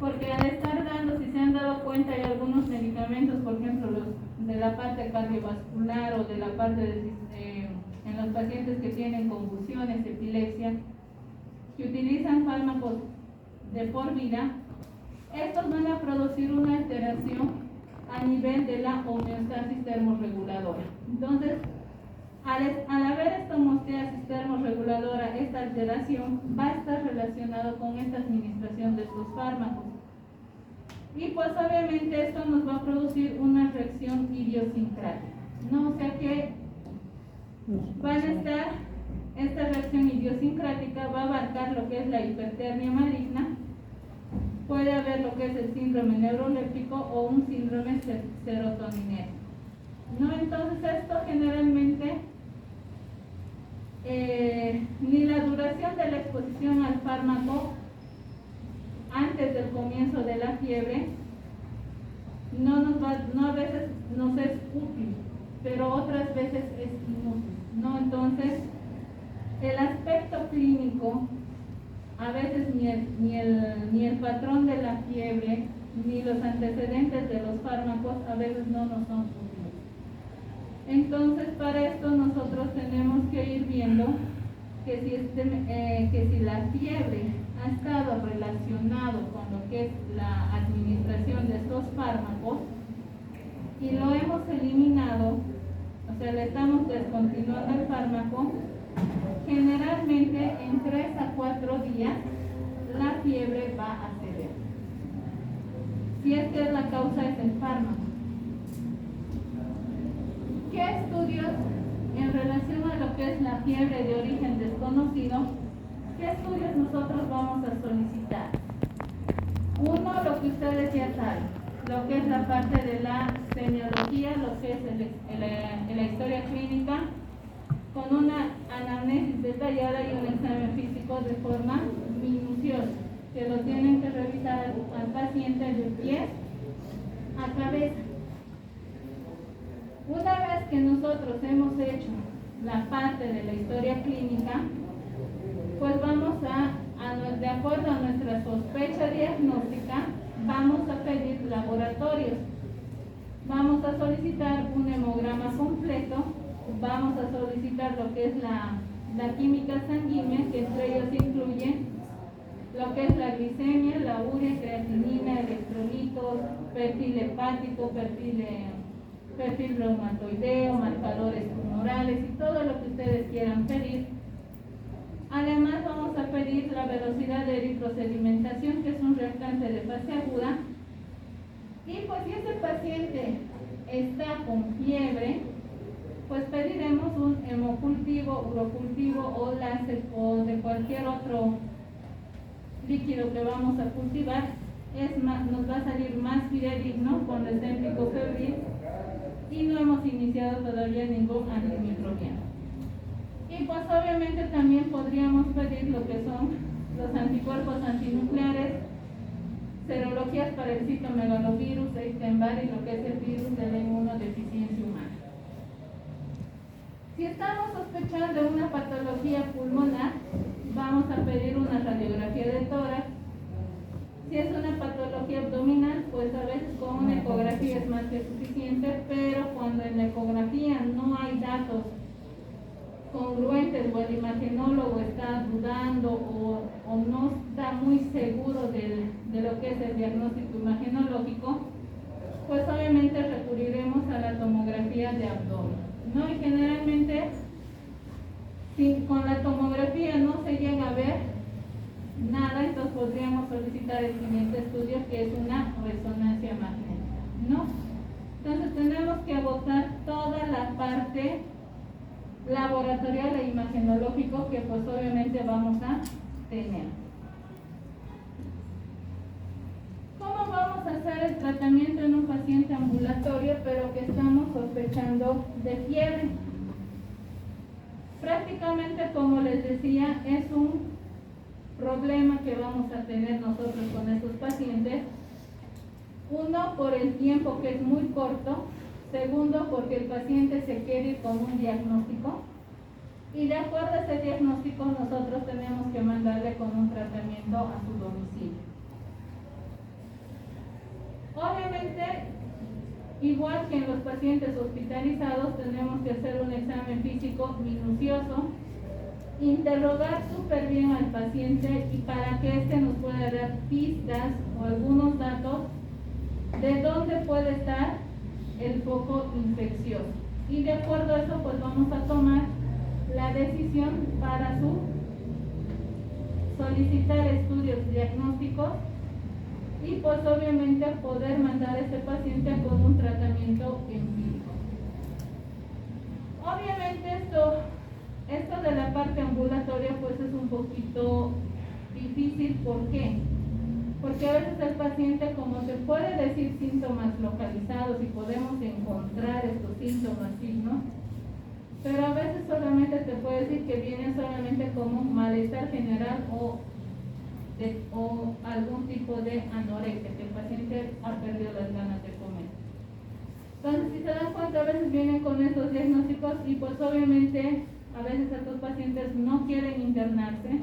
porque al estar dando, si se han dado cuenta, hay algunos medicamentos, por ejemplo los de la parte cardiovascular o de la parte en los pacientes que tienen convulsiones, epilepsia, que utilizan fármacos de por vida. Estos van a producir una alteración a nivel de la homeostasis termorreguladora. Entonces, al haber esta homeostasis termorreguladora, esta alteración va a estar relacionado con esta administración de estos fármacos. Y pues obviamente esto nos va a producir una reacción idiosincrática, ¿no? O sea que van a estar, esta reacción idiosincrática va a abarcar lo que es la hipertermia maligna, puede haber lo que es el síndrome neuroléptico o un síndrome serotoninérgico, ¿no? Entonces esto generalmente ni la duración de la exposición al fármaco antes del comienzo de la fiebre no a veces nos es útil, pero otras veces es inútil, ¿no? Entonces el aspecto clínico, a veces ni el patrón de la fiebre ni los antecedentes de los fármacos a veces no nos son útiles. Entonces para esto nosotros tenemos que ir viendo que si la fiebre ha estado relacionado con lo que es la administración de estos fármacos y lo hemos eliminado, o sea, le estamos descontinuando el fármaco, generalmente en 3 a 4 días la fiebre va a ceder. Si es que la causa es el fármaco. ¿Qué estudios en relación a lo que es la fiebre de origen desconocido? ¿Qué estudios nosotros vamos a solicitar? Uno, lo que ustedes ya saben, lo que es la parte de la semiología, lo que es la historia clínica, con una anamnesis detallada y un examen físico de forma minuciosa, que lo tienen que revisar al paciente de pies a cabeza. Una vez que nosotros hemos hecho la parte de la historia clínica, pues vamos de acuerdo a nuestra sospecha diagnóstica, vamos a pedir laboratorios. Vamos a solicitar un hemograma completo, vamos a solicitar lo que es la química sanguínea, que entre ellos incluye lo que es la glicemia, la urea, creatinina, electrolitos, perfil hepático, perfil reumatoideo, marcadores tumorales y todo lo que ustedes quieran pedir. Además vamos a pedir la velocidad de eritrosedimentación, que es un reactante de fase aguda. Y pues si ese paciente está con fiebre, pues pediremos un hemocultivo, urocultivo o láser o de cualquier otro líquido que vamos a cultivar. Nos va a salir más fidedigno con el técnico febril y no hemos iniciado todavía ningún antimicrobiano. Y pues obviamente también podríamos pedir lo que son los anticuerpos antinucleares, serologías para el citomegalovirus, Epstein-Barr y lo que es el virus de la inmunodeficiencia humana. Si estamos sospechando una patología pulmonar, vamos a pedir una radiografía de tórax. Si es una patología abdominal, pues a veces con una ecografía es más que suficiente, pero cuando en la ecografía no hay datos congruentes o el imagenólogo está dudando o no está muy seguro de lo que es el diagnóstico imagenológico, pues obviamente recurriremos a la tomografía de abdomen, ¿no? Y generalmente, Si con la tomografía no se llega a ver nada, entonces podríamos solicitar el siguiente estudio, que es una resonancia magnética, ¿no? Entonces tenemos que agotar toda la parte laboratorial e imagenológico que pues obviamente vamos a tener. ¿Cómo vamos a hacer el tratamiento en un paciente ambulatorio pero que estamos sospechando de fiebre? Prácticamente, como les decía, es un problema que vamos a tener nosotros con estos pacientes. Uno, por el tiempo que es muy corto. Segundo, porque el paciente se quiere ir con un diagnóstico. Y de acuerdo a ese diagnóstico, nosotros tenemos que mandarle con un tratamiento a su domicilio. Obviamente, igual que en los pacientes hospitalizados, tenemos que hacer un examen físico minucioso, interrogar súper bien al paciente y para que éste nos pueda dar pistas o algunos datos de dónde puede estar el foco infeccioso. Y de acuerdo a eso, pues vamos a tomar la decisión para solicitar estudios diagnósticos y pues obviamente poder mandar a este paciente con un tratamiento empírico. Obviamente esto de la parte ambulatoria pues es un poquito difícil. ¿Por qué? Porque a veces el paciente, como se puede decir síntomas localizados y podemos encontrar estos síntomas, signos, pero a veces solamente te puede decir que viene solamente como malestar general o algún tipo de anorexia, que el paciente ha perdido las ganas de comer. Entonces, si se dan cuenta, a veces vienen con estos diagnósticos y pues obviamente a veces estos pacientes no quieren internarse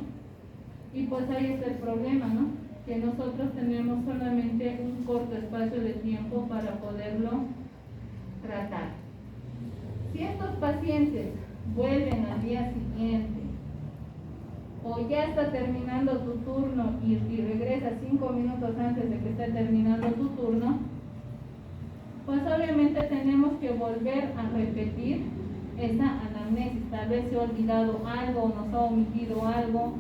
y pues ahí está el problema, ¿no? Que nosotros tenemos solamente un corto espacio de tiempo para poderlo tratar. Si estos pacientes vuelven al día siguiente o ya está terminando tu turno y regresa 5 minutos antes de que esté terminando tu turno, pues obviamente tenemos que volver a repetir esa anamnesis. Tal vez se ha olvidado algo o nos ha omitido algo,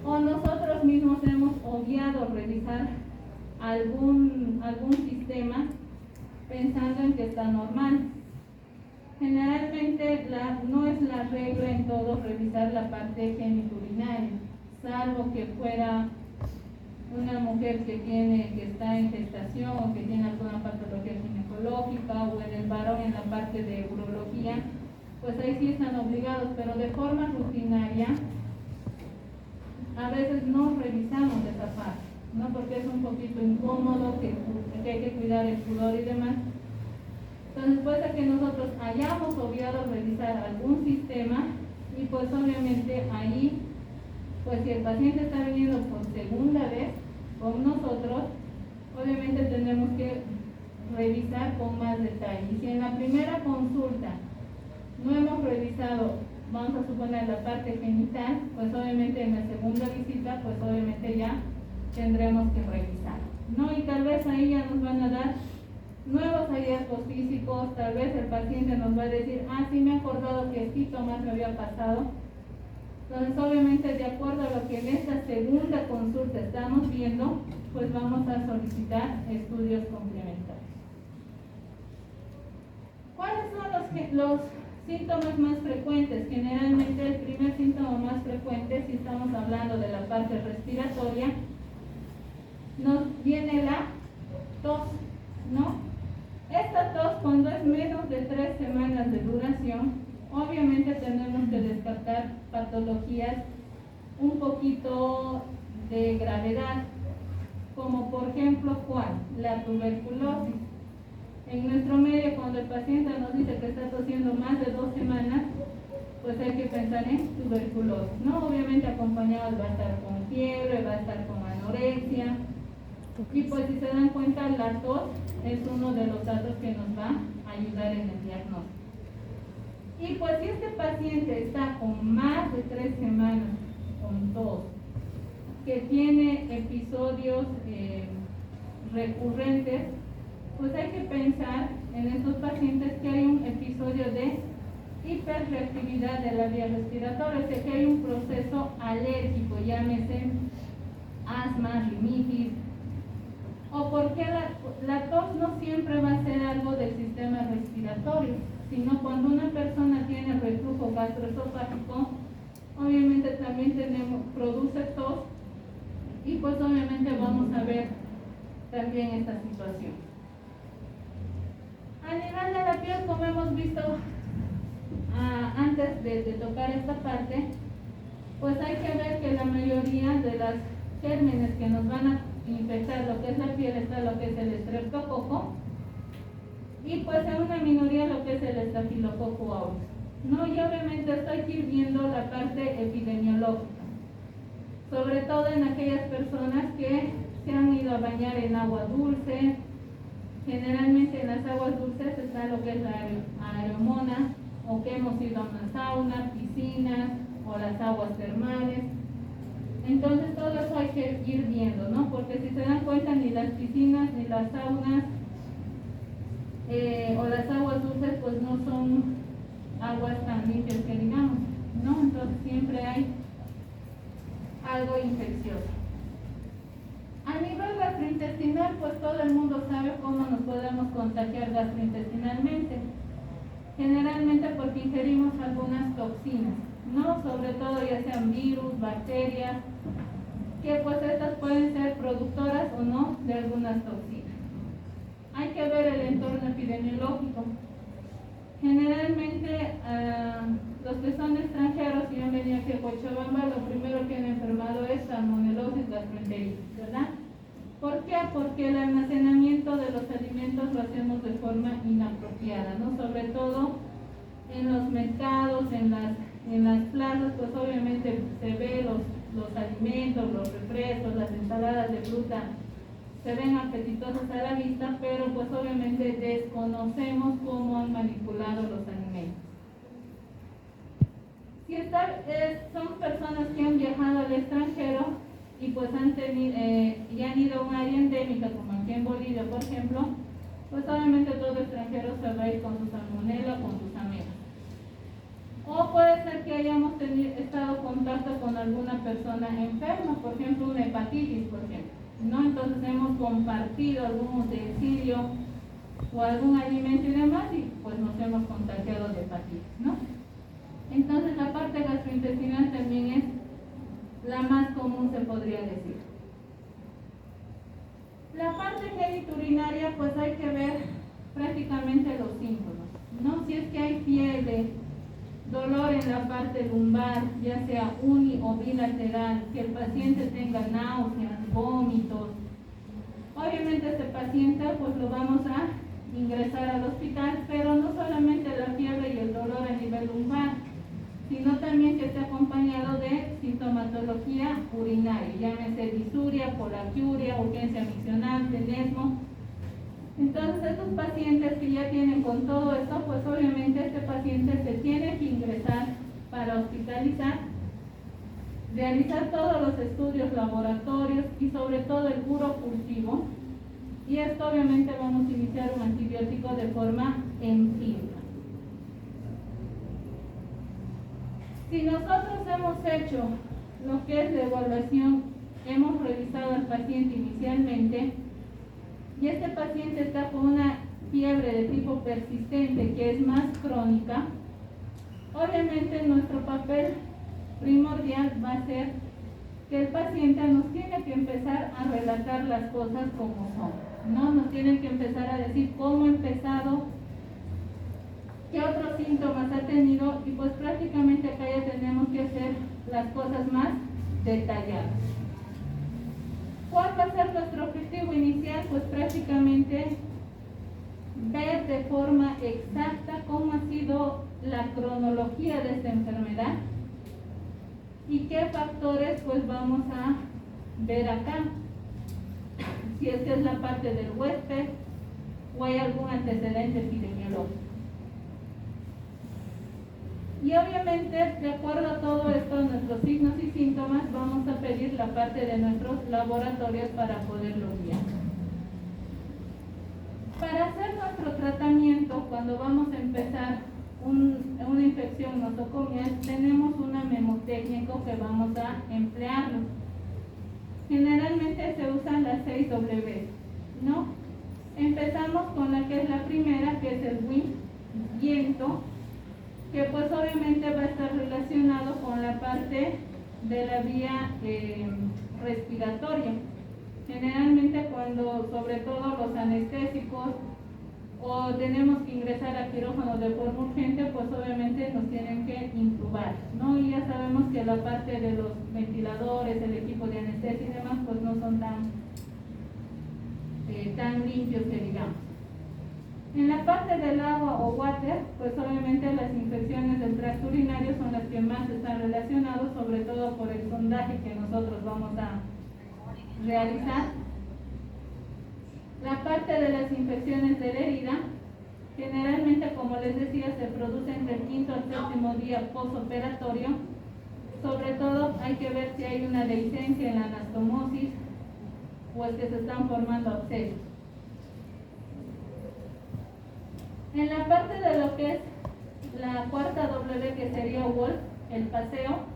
o nosotros mismos hemos obviado revisar algún sistema pensando en que está normal. Generalmente no es la regla en todo revisar la parte geniturinaria, salvo que fuera una mujer que está en gestación o que tiene alguna patología ginecológica, o en el varón en la parte de urología, pues ahí sí están obligados, pero de forma rutinaria a veces no revisamos esa parte, ¿no? Porque es un poquito incómodo, que hay que cuidar el pudor y demás. Entonces puede ser que nosotros hayamos obviado revisar algún sistema y pues obviamente ahí, pues si el paciente está viniendo por segunda vez con nosotros, obviamente tenemos que revisar con más detalle. Y si en la primera consulta no hemos revisado, vamos a suponer, la parte genital, pues obviamente en la segunda visita, pues obviamente ya tendremos que revisar, ¿no? Y tal vez ahí ya nos van a dar nuevos hallazgos físicos, tal vez el paciente nos va a decir, sí me he acordado que síntomas me había pasado. Entonces obviamente de acuerdo a lo que en esta segunda consulta estamos viendo, pues vamos a solicitar estudios complementarios. ¿Cuáles son los síntomas más frecuentes? Generalmente el primer síntoma más frecuente, si estamos hablando de la parte respiratoria, nos viene la tos, ¿no? Esta tos, cuando es menos de 3 semanas de duración, obviamente tenemos que descartar patologías un poquito de gravedad, como por ejemplo, ¿cuál? La tuberculosis. En nuestro medio, cuando el paciente nos dice que está tosiendo más de 2 semanas, pues hay que pensar en tuberculosis, ¿no? Obviamente acompañado va a estar con fiebre, va a estar con anorexia, y pues si se dan cuenta, la tos es uno de los datos que nos va a ayudar en el diagnóstico. Y pues si este paciente está con más de 3 semanas con tos, que tiene episodios recurrentes, pues hay que pensar en estos pacientes que hay un episodio de hiperreactividad de la vía respiratoria, o sea que hay un proceso alérgico, llámese asma, rinitis, o porque la tos no siempre va a ser algo del sistema respiratorio, sino cuando una persona tiene reflujo gastroesofágico, obviamente también produce tos y pues obviamente vamos a ver también esta situación. A nivel de la piel, como hemos visto antes de tocar esta parte, pues hay que ver que la mayoría de los gérmenes que nos van a infectar lo que es la piel está lo que es el estreptococo y pues en una minoría lo que es el estafilococo aureus, ¿no? Y obviamente esto hay que ir viendo la parte epidemiológica, sobre todo en aquellas personas que se han ido a bañar en agua dulce. Generalmente en las aguas dulces está lo que es la aeromona, o que hemos ido a una sauna, piscinas o las aguas termales. Entonces todo eso hay que ir viendo, ¿no? Porque si se dan cuenta, ni las piscinas, ni las saunas o las aguas dulces pues no son aguas tan limpias que digamos, ¿no? Entonces siempre hay algo infeccioso. A nivel gastrointestinal, pues todo el mundo sabe cómo nos podemos contagiar gastrointestinalmente. Generalmente porque ingerimos algunas toxinas, ¿no? Sobre todo ya sean virus, bacterias, que pues estas pueden ser productoras o no de algunas toxinas. Hay que ver el entorno epidemiológico. Generalmente los que son extranjeros y han venido aquí a Cochabamba, lo primero que han enfermado es salmonelosis gastroenteritis, ¿verdad? ¿Por qué? Porque el almacenamiento de los alimentos lo hacemos de forma inapropiada, ¿no? Sobre todo en los mercados, en las plazas, pues obviamente se ve los alimentos, los refrescos, las ensaladas de fruta, se ven apetitosas a la vista, pero pues obviamente desconocemos cómo han manipulado los alimentos. Si son personas que han viajado al extranjero y pues y han ido a un área endémica, como aquí en Bolivia, por ejemplo, pues obviamente todo extranjero se va a ir con su salmonela o con sus amejas. O puede ser que hayamos estado en contacto con alguna persona enferma, por ejemplo, una hepatitis, por ejemplo, ¿no? Entonces hemos compartido algún utensilio o algún alimento y demás y pues nos hemos contagiado de hepatitis, ¿no? Entonces la parte gastrointestinal también es la más común, se podría decir. La parte genitourinaria, pues hay que ver prácticamente los síntomas, ¿no? Si es que hay fiebre, dolor en la parte lumbar, ya sea uni o bilateral, que el paciente tenga náuseas, vómitos, obviamente este paciente pues lo vamos a ingresar al hospital, pero no solamente la fiebre y el dolor a nivel lumbar, sino también que esté acompañado de sintomatología urinaria, llámese disuria, polaquiuria, urgencia miccional, tenesmo. Entonces estos pacientes que ya tienen con todo esto, pues obviamente este paciente se tiene que ingresar para hospitalizar, realizar todos los estudios laboratorios y sobre todo el uropulsivo, y esto obviamente vamos a iniciar un antibiótico de forma empírica. Si nosotros hemos hecho lo que es la evaluación, hemos revisado al paciente inicialmente y este paciente está con una fiebre de tipo persistente que es más crónica, obviamente nuestro papel primordial va a ser que el paciente nos tiene que empezar a relatar las cosas como son, ¿no? Nos tiene que empezar a decir cómo ha empezado, qué otros síntomas ha tenido y pues prácticamente acá ya tenemos que hacer las cosas más detalladas. ¿Cuál va a ser nuestro objetivo inicial? Pues prácticamente ver de forma exacta cómo ha sido la cronología de esta enfermedad y qué factores pues vamos a ver acá. Si es que es la parte del huésped o hay algún antecedente epidemiológico. Y obviamente, de acuerdo a todo esto, nuestros signos y síntomas, vamos a pedir la parte de nuestros laboratorios para poderlo guiar. Para hacer nuestro tratamiento, cuando vamos a empezar una infección nosocomial, tenemos un mnemotécnico que vamos a emplearlo. Generalmente se usan las 6 W, ¿no? Empezamos con la que es la primera, que es el viento, que pues obviamente va a estar relacionado con la parte de la vía respiratoria. Generalmente cuando, sobre todo los anestésicos, o tenemos que ingresar a quirófano de forma urgente, pues obviamente nos tienen que intubar, ¿no? Y ya sabemos que la parte de los ventiladores, el equipo de anestesia y demás, pues no son tan limpios que digamos. En la parte del agua o water, pues obviamente las infecciones del tracto urinario son las que más están relacionadas, sobre todo por el sondaje que nosotros vamos a realizar. La parte de las infecciones de la herida, generalmente, como les decía, se produce entre el 5º al 7º día postoperatorio. Sobre todo hay que ver si hay una dehiscencia en la anastomosis o es que se están formando abscesos. En la parte de lo que es la cuarta W, que sería Wolf, el paseo,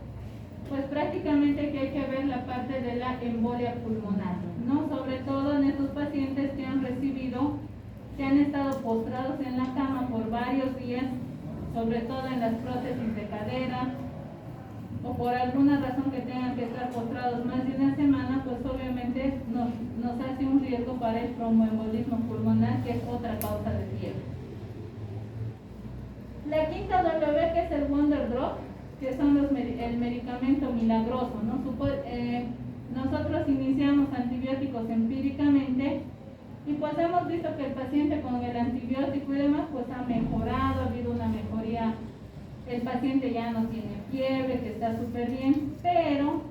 pues prácticamente que hay que ver la parte de la embolia pulmonar, ¿no? Sobre todo en esos pacientes que han estado postrados en la cama por varios días, sobre todo en las prótesis de cadera, o por alguna razón que tengan que estar postrados más de una semana, pues obviamente nos hace un riesgo para el tromboembolismo pulmonar, que es otra causa de fiebre. La quinta W, que es el Wonder Drug, que son el medicamento milagroso, ¿no? Nosotros iniciamos antibióticos empíricamente y pues hemos visto que el paciente con el antibiótico y demás pues ha mejorado, ha habido una mejoría, el paciente ya no tiene fiebre, que está súper bien, pero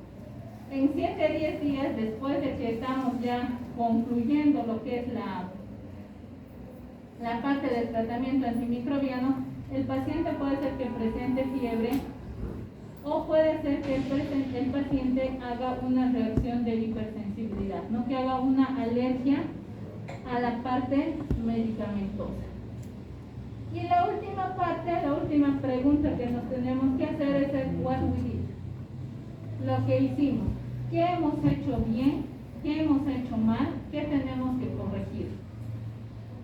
en 7 a 10 días después de que estamos ya concluyendo lo que es la parte del tratamiento antimicrobiano, el paciente puede ser que presente fiebre o puede ser que el paciente haga una reacción de hipersensibilidad, no que haga una alergia a la parte medicamentosa. Y la última parte, la última pregunta que nos tenemos que hacer es el what we did, lo que hicimos, qué hemos hecho bien, qué hemos hecho mal, qué tenemos que corregir.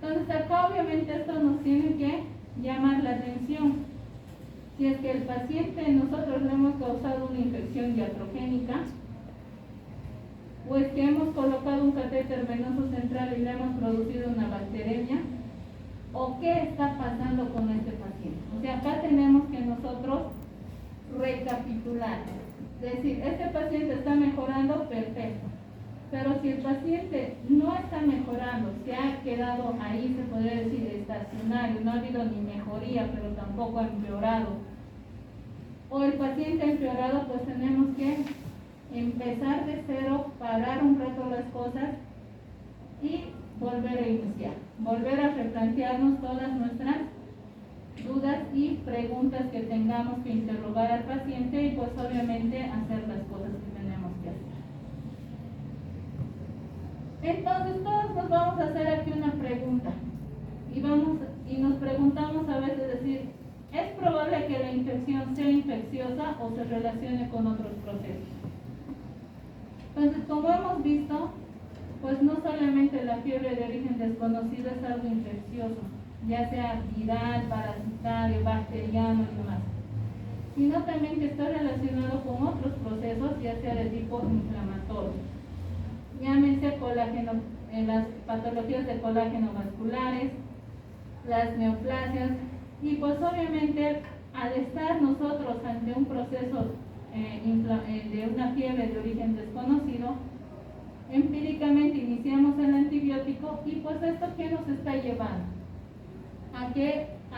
Entonces acá obviamente esto nos tiene que llamar la atención. Si es que el paciente nosotros le hemos causado una infección iatrogénica, o es que hemos colocado un catéter venoso central y le hemos producido una bacteremia, o qué está pasando con este paciente. O sea, acá tenemos que nosotros recapitular, decir, este paciente está mejorando, perfecto, pero si el paciente no está mejorando, se ha quedado ahí, se podría decir estacionario, no ha habido ni mejoría, pero tampoco ha empeorado, o el paciente ha empeorado, pues tenemos que empezar de cero, parar un rato las cosas y volver a iniciar, volver a replantearnos todas nuestras dudas y preguntas que tengamos que interrogar al paciente y pues obviamente hacer las cosas que tenemos que hacer. Entonces todos nos vamos a hacer aquí una pregunta y nos preguntamos a veces decir, ¿es probable que la infección sea infecciosa o se relacione con otros procesos? Entonces, como hemos visto, pues no solamente la fiebre de origen desconocido es algo infeccioso, ya sea viral, parasitario, bacteriano y demás, sino también que está relacionado con otros procesos, ya sea de tipo inflamatorio. Llámense colágeno, en las patologías de colágeno vasculares, las neoplasias, y pues obviamente al estar nosotros ante un proceso de una fiebre de origen desconocido, empíricamente iniciamos el antibiótico y pues esto ¿qué nos está llevando? A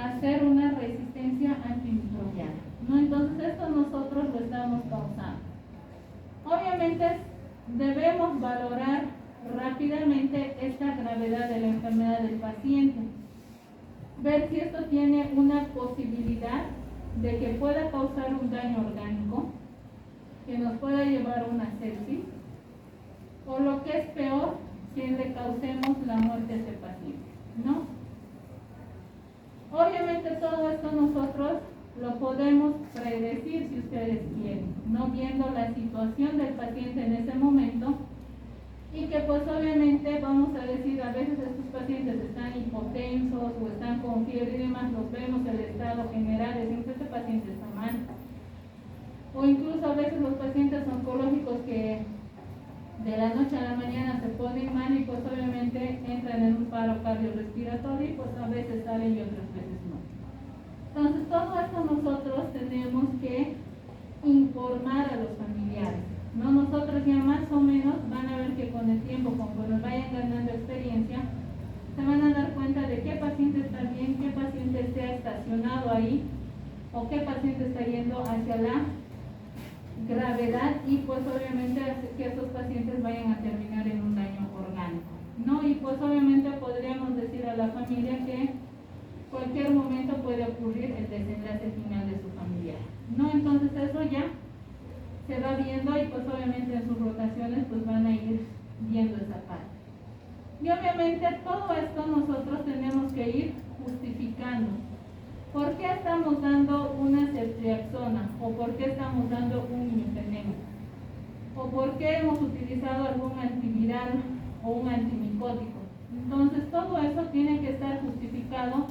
hacer una resistencia antimicrobiana, ¿no? Entonces esto nosotros lo estamos causando. Obviamente debemos valorar rápidamente esta gravedad de la enfermedad del paciente, ver si esto tiene una posibilidad de que pueda causar un daño orgánico, que nos pueda llevar a una sepsis, o lo que es peor, que le causemos la muerte a ese paciente, ¿no? Obviamente todo esto nosotros podemos predecir si ustedes quieren, no viendo la situación del paciente en ese momento, y que pues obviamente vamos a decir, a veces estos pacientes están hipotensos o están con fiebre y demás, los vemos el estado general, decimos este paciente está mal. O incluso a veces los pacientes oncológicos que de la noche a la mañana se ponen mal y pues obviamente entran en un paro cardiorrespiratorio y pues a veces salen y otras veces no. Entonces todo esto nosotros tenemos que informar a los familiares, ¿no? Nosotros ya más o menos van a ver que con el tiempo, conforme vayan ganando experiencia, se van a dar cuenta de qué paciente está bien, qué paciente está estacionado ahí o qué paciente está yendo hacia la gravedad y pues obviamente hacer que estos pacientes vayan a terminar en un daño orgánico, ¿no? Y pues obviamente podríamos decir a la familia que cualquier momento puede ocurrir el desenlace final de su familiar, ¿no? Entonces eso ya se va viendo y pues obviamente en sus rotaciones pues van a ir viendo esa parte. Y obviamente todo esto nosotros tenemos que ir justificando. ¿Por qué estamos dando una ceftriaxona? ¿O por qué estamos dando un imipenem? ¿O por qué hemos utilizado algún antiviral o un antimicótico? Entonces todo eso tiene que estar justificado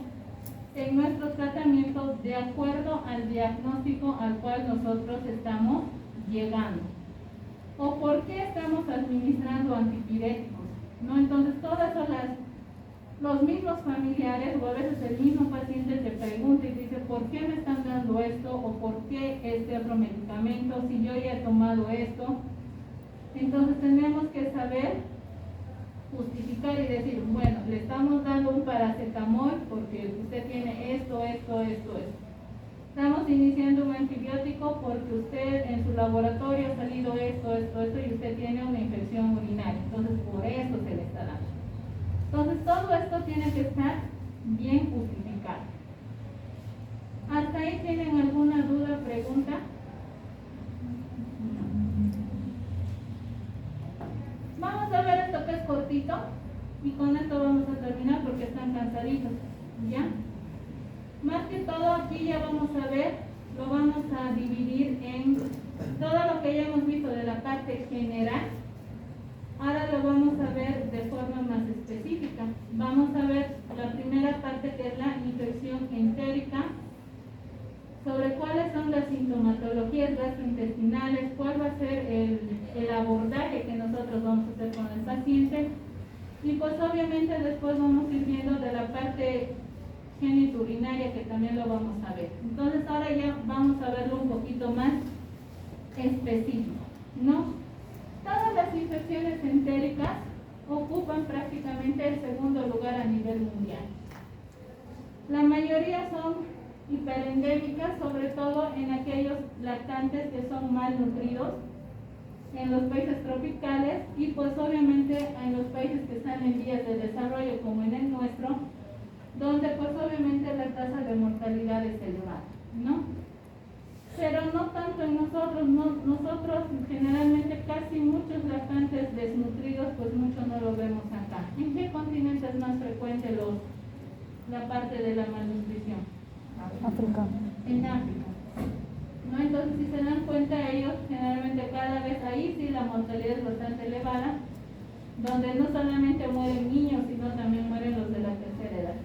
en nuestro tratamiento de acuerdo al diagnóstico al cual nosotros estamos llegando. ¿O por qué estamos administrando antipiréticos? ¿No? Entonces todas son los mismos familiares o a veces el mismo paciente te pregunta y dice ¿por qué me están dando esto? ¿O por qué este otro medicamento? Si yo ya he tomado esto. Entonces tenemos que saber justificar y decir, bueno, le estamos dando un paracetamol porque usted tiene esto. Estamos iniciando un antibiótico porque usted en su laboratorio ha salido esto y usted tiene una infección urinaria. Entonces por eso se le está dando. Entonces todo esto tiene que estar bien justificado. ¿Hasta ahí tienen alguna duda, pregunta? Vamos a ver esto que es cortito y con esto vamos a terminar porque están cansaditos, ¿ya? Más que todo aquí ya vamos a ver, lo vamos a dividir en todo lo que ya hemos visto de la parte general. Ahora lo vamos a ver de forma más específica. Vamos a ver la primera parte que es la infección entérica, sobre cuáles son las sintomatologías gastrointestinales, cuál va a ser el abordaje que nosotros vamos a hacer con el paciente y pues obviamente después vamos a ir viendo de la parte genitourinaria que también lo vamos a ver. Entonces ahora ya vamos a verlo un poquito más específico, ¿no? Todas las infecciones entéricas ocupan prácticamente el segundo lugar a nivel mundial. La mayoría son hiperendémicas, sobre todo en aquellos lactantes que son malnutridos, en los países tropicales y pues obviamente en los países que están en vías de desarrollo como en el nuestro, donde pues obviamente la tasa de mortalidad es elevada, ¿no? Pero no tanto en nosotros, nosotros generalmente casi muchos lactantes desnutridos, pues mucho no lo vemos acá. ¿En qué continente es más frecuente la parte de la malnutrición? África. En África, ¿no? Entonces si se dan cuenta ellos, generalmente cada vez ahí sí la mortalidad es bastante elevada, donde no solamente mueren niños, sino también mueren los de la tercera edad.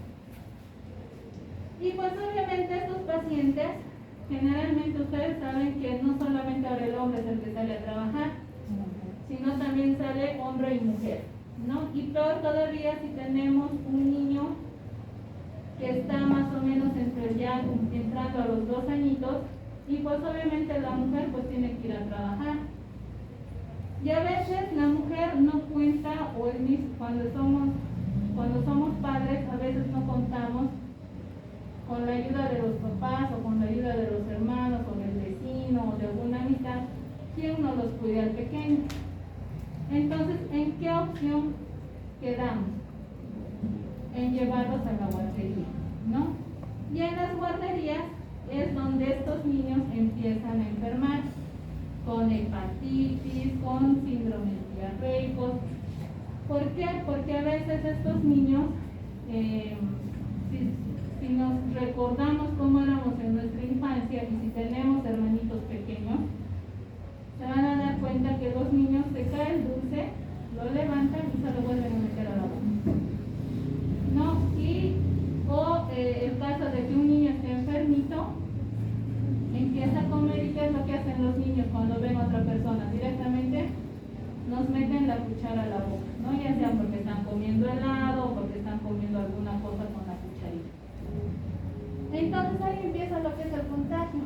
Y pues obviamente estos pacientes, generalmente ustedes saben que no solamente ahora el hombre es el que sale a trabajar, sino también sale hombre y mujer, ¿no? Y peor todavía si tenemos un niño que está más o menos entre ya entrando a los 2 añitos y pues obviamente la mujer pues tiene que ir a trabajar. Y a veces la mujer no cuenta o el mismo cuando somos padres a veces no contamos con la ayuda de los papás o con la ayuda de los hermanos o del vecino o de alguna amistad, ¿quién nos los cuida al pequeño? Entonces, ¿en qué opción quedamos? En llevarlos a la guardería, ¿no? Y en las guarderías es donde estos niños empiezan a enfermar con hepatitis, con síndromes diarreicos. ¿Por qué? Porque a veces estos niños si nos recordamos cómo éramos en nuestra infancia y si tenemos hermanitos pequeños, se van a dar cuenta que los niños se cae el dulce, lo levantan y se lo vuelven a meter a la boca, ¿no? El caso de que un niño esté enfermito, empieza a comer, y ¿qué es lo que hacen los niños cuando ven a otra persona? Directamente nos meten la cuchara a la boca, ¿no? Ya sea porque están comiendo helado o porque están comiendo alguna cosa con la cucharita. Entonces ahí empieza lo que es el contagio,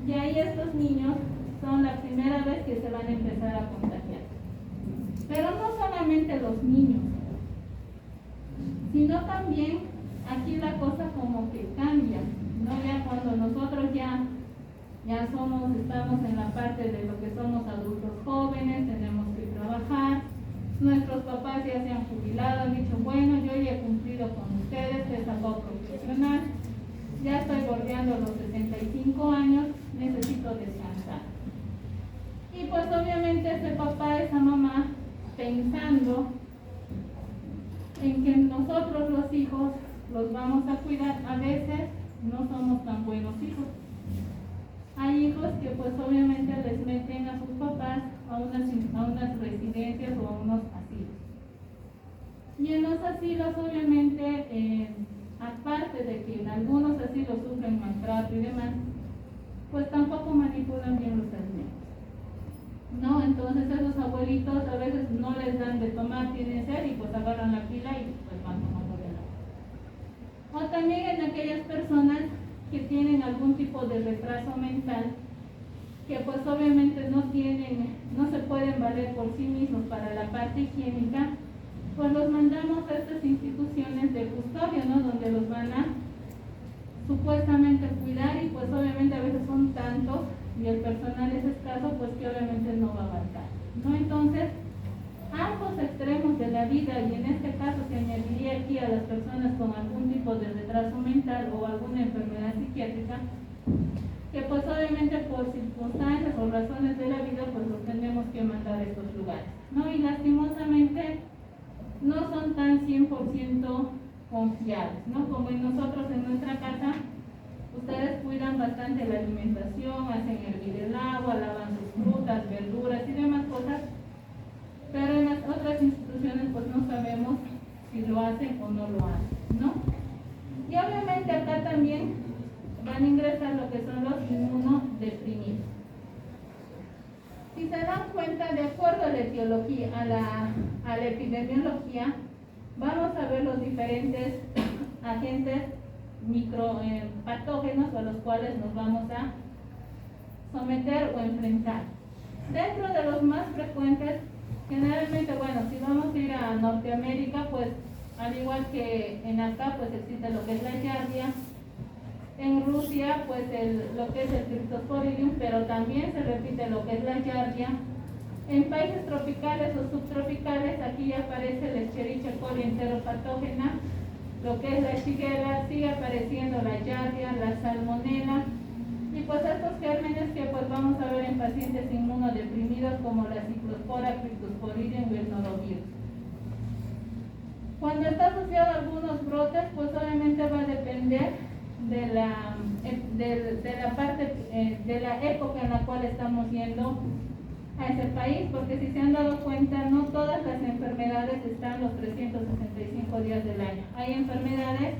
y ahí estos niños son la primera vez que se van a empezar a contagiar. Pero no solamente los niños, sino también aquí la cosa como que cambia, ¿no? Ya cuando nosotros ya estamos en la parte de lo que somos adultos jóvenes, tenemos que trabajar, nuestros papás ya se han jubilado, han dicho, bueno, yo ya he cumplido con ustedes, he sacado profesional, ya estoy bordeando los 65 años, necesito descansar. Y pues obviamente ese papá, esa mamá, pensando en que nosotros los hijos los vamos a cuidar, a veces no somos tan buenos hijos. Hay hijos que pues obviamente les meten a sus papás a unas residencias o a unos asilos. Y en los asilos obviamente, aparte de que en algunos asilos sufren maltrato y demás, pues tampoco manipulan bien los alimentos, ¿no? Entonces esos abuelitos a veces no les dan de tomar, tienen sed y pues agarran la pila y pues van tomando de agua. O también en aquellas personas que tienen algún tipo de retraso mental, que pues obviamente no se pueden valer por sí mismos para la parte higiénica, pues los mandamos a estas instituciones de custodia, ¿no? Donde los van a supuestamente cuidar, y pues obviamente a veces son tantos y el personal es escaso, pues que obviamente no va a abarcar, ¿no? Entonces, ambos extremos de la vida, y en este caso se añadiría aquí a las personas con algún tipo de retraso mental o alguna enfermedad psiquiátrica, que pues obviamente por circunstancias o razones de la vida pues los tenemos que mandar a estos lugares, ¿no? Y lastimosamente no son tan 100% confiables, ¿no? Como en nosotros en nuestra casa, ustedes cuidan bastante la alimentación, hacen hervir el agua, lavan sus frutas, verduras y demás cosas, pero en las otras instituciones pues no sabemos si lo hacen o no lo hacen, ¿no? Y obviamente acá también van a ingresar lo que son los inmunodeprimidos. Si se dan cuenta, de acuerdo a la etiología, a la epidemiología, vamos a ver los diferentes agentes patógenos a los cuales nos vamos a someter o enfrentar. Dentro de los más frecuentes, generalmente, bueno, si vamos a ir a Norteamérica, pues al igual que en acá, pues existe lo que es la giardia. En Rusia, pues lo que es el Cryptosporidium, pero también se repite lo que es la giardia. En países tropicales o subtropicales, aquí ya aparece la Escherichia coli enteropatógena, lo que es la Shigella, sigue apareciendo la giardia, la salmonela, y pues estos gérmenes que pues vamos a ver en pacientes inmunodeprimidos como la Ciclospora, Cryptosporidium y el norovirus. Cuando está asociado a algunos brotes, pues obviamente va a depender de la época en la cual estamos yendo a ese país, porque si se han dado cuenta, no todas las enfermedades están los 365 días del año. Hay enfermedades,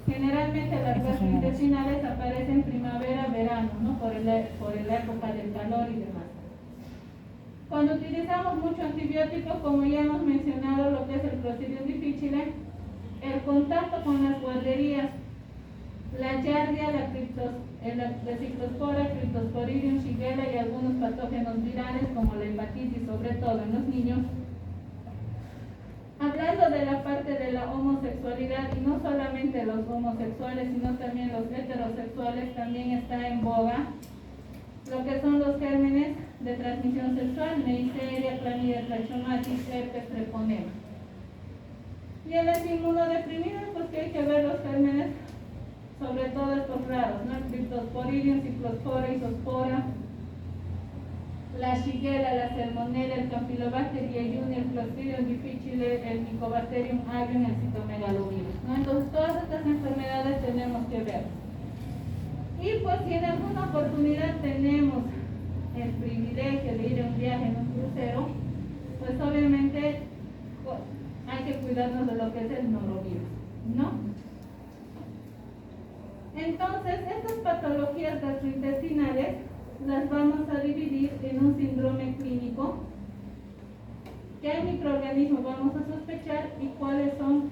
generalmente las gastrointestinales aparecen primavera, verano, ¿no? por la época del calor y demás. Cuando utilizamos mucho antibiótico, como ya hemos mencionado, lo que es el Clostridium difficile, el contacto con las guarderías, la giardia, la Ciclospora, Cryptosporidium, Shigella y algunos patógenos virales como la hepatitis, sobre todo en los niños. Hablando de la parte de la homosexualidad, y no solamente los homosexuales, sino también los heterosexuales, también está en boga lo que son los gérmenes de transmisión sexual, Neisseria, Chlamydia trachomatis, herpes, treponema. Y en las inmunodeprimidas, pues que hay que ver los gérmenes, sobre todo estos raros, ¿no? Cryptosporidium, Ciclospora, Isospora, la Shigella, la Salmonella, el Campylobacter jejuni, el Clostridium difficile, el Mycobacterium avium, el Cytomegalovirus, ¿no? Entonces todas estas enfermedades tenemos crucero. Y pues si en alguna oportunidad tenemos el privilegio de ir a un viaje en un crucero, pues obviamente hay que cuidarnos de lo que es el norovirus, ¿no? Entonces, estas patologías gastrointestinales las vamos a dividir en un síndrome clínico, qué microorganismos vamos a sospechar y cuáles son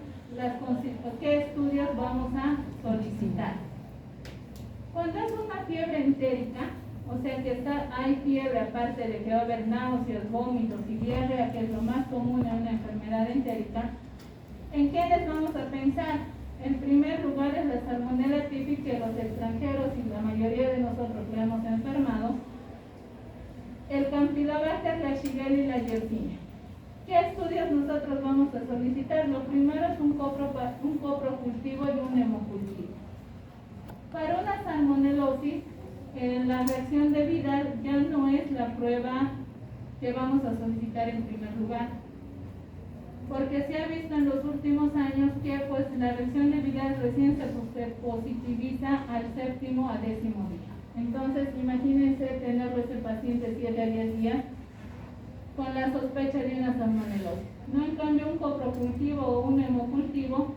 qué estudios vamos a solicitar. Cuando es una fiebre entérica, o sea que hay fiebre aparte de que va a haber náuseas, vómitos y diarrea, que es lo más común en una enfermedad entérica, ¿en quiénes vamos a pensar? En primer lugar es la Salmonella typhi, que los extranjeros y la mayoría de nosotros le hemos enfermado, el Campylobacter, la Shigella y la Yersinia. ¿Qué estudios nosotros vamos a solicitar? Lo primero es un coprocultivo y un hemocultivo. Para una salmonelosis, la reacción de Vidal ya no es la prueba que vamos a solicitar en primer lugar, porque se ha visto en los últimos años que pues la reacción de Vidal recién se positiviza al 7º a 10º día. Entonces imagínense tenerlo ese paciente 7 a 10 días con la sospecha de una salmonelosis. No, en cambio un coprocultivo o un hemocultivo,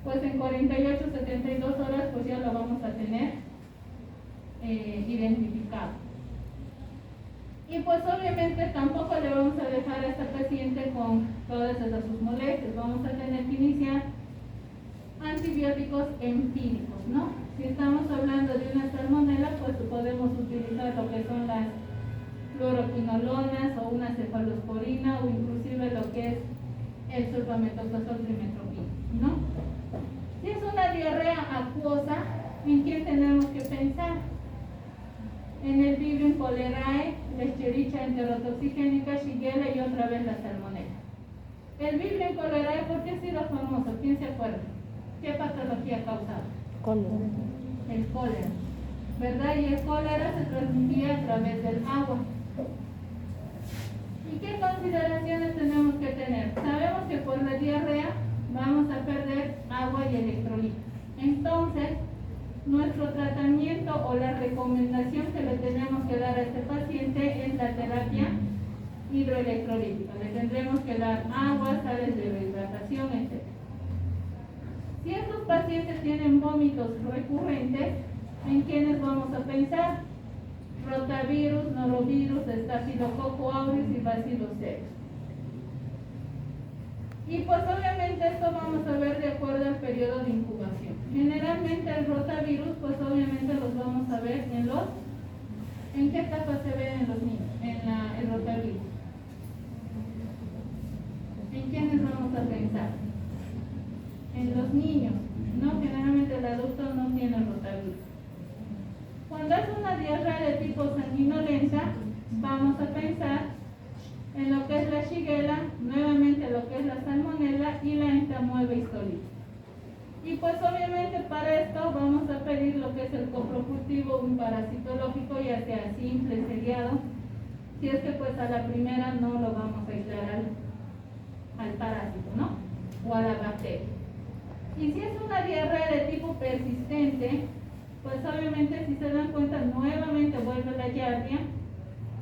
pues en 48-72 horas pues ya lo vamos a tener identificado. Y pues obviamente tampoco le vamos a dejar a esta paciente con todas esas sus molestias. Vamos a tener que iniciar antibióticos empíricos, ¿no? Si estamos hablando de una salmonela, pues podemos utilizar lo que son las fluoroquinolonas o una cefalosporina o inclusive lo que es el sulfametoclazol trimetropina, ¿no? Si es una diarrea acuosa, ¿en quién tenemos que pensar? En el Vibrio cholerae, la Escherichia enterotoxigénica, Shigella y otra vez la salmonella. El Vibrio cholerae, ¿por qué ha sido famoso? ¿Quién se acuerda? ¿Qué patología ha causado? Cólera. El cólera, ¿verdad? Y el cólera se transmitía a través del agua. ¿Y qué consideraciones tenemos que tener? Sabemos que por la diarrea vamos a perder agua y electrolitos. Entonces, nuestro tratamiento o la recomendación que le tenemos que dar a este paciente es la terapia hidroelectrolítica. Le tendremos que dar agua, sales de rehidratación, etc. Si estos pacientes tienen vómitos recurrentes, ¿en quiénes vamos a pensar? Rotavirus, norovirus, estafilococo aureus y bacillus cereus. Y pues obviamente esto vamos a ver de acuerdo al periodo de incubación. Generalmente el rotavirus, pues obviamente los vamos a ver ¿en qué etapa se ven en los niños? El rotavirus. ¿En quiénes vamos a pensar? En los niños, ¿no? Generalmente el adulto no tiene rotavirus. Cuando es una diarrea de tipo sanguinolenta, vamos a pensar en lo que es la Shigella, nuevamente lo que es la salmonella y la entamoeba-histolitis. Y pues obviamente para esto vamos a pedir lo que es el coprocultivo, un parasitológico, ya sea simple, seriado, si es que pues a la primera no lo vamos a aislar al parásito, ¿no? O a la bacteria. Y si es una diarrea de tipo persistente, pues obviamente si se dan cuenta nuevamente vuelve la giardia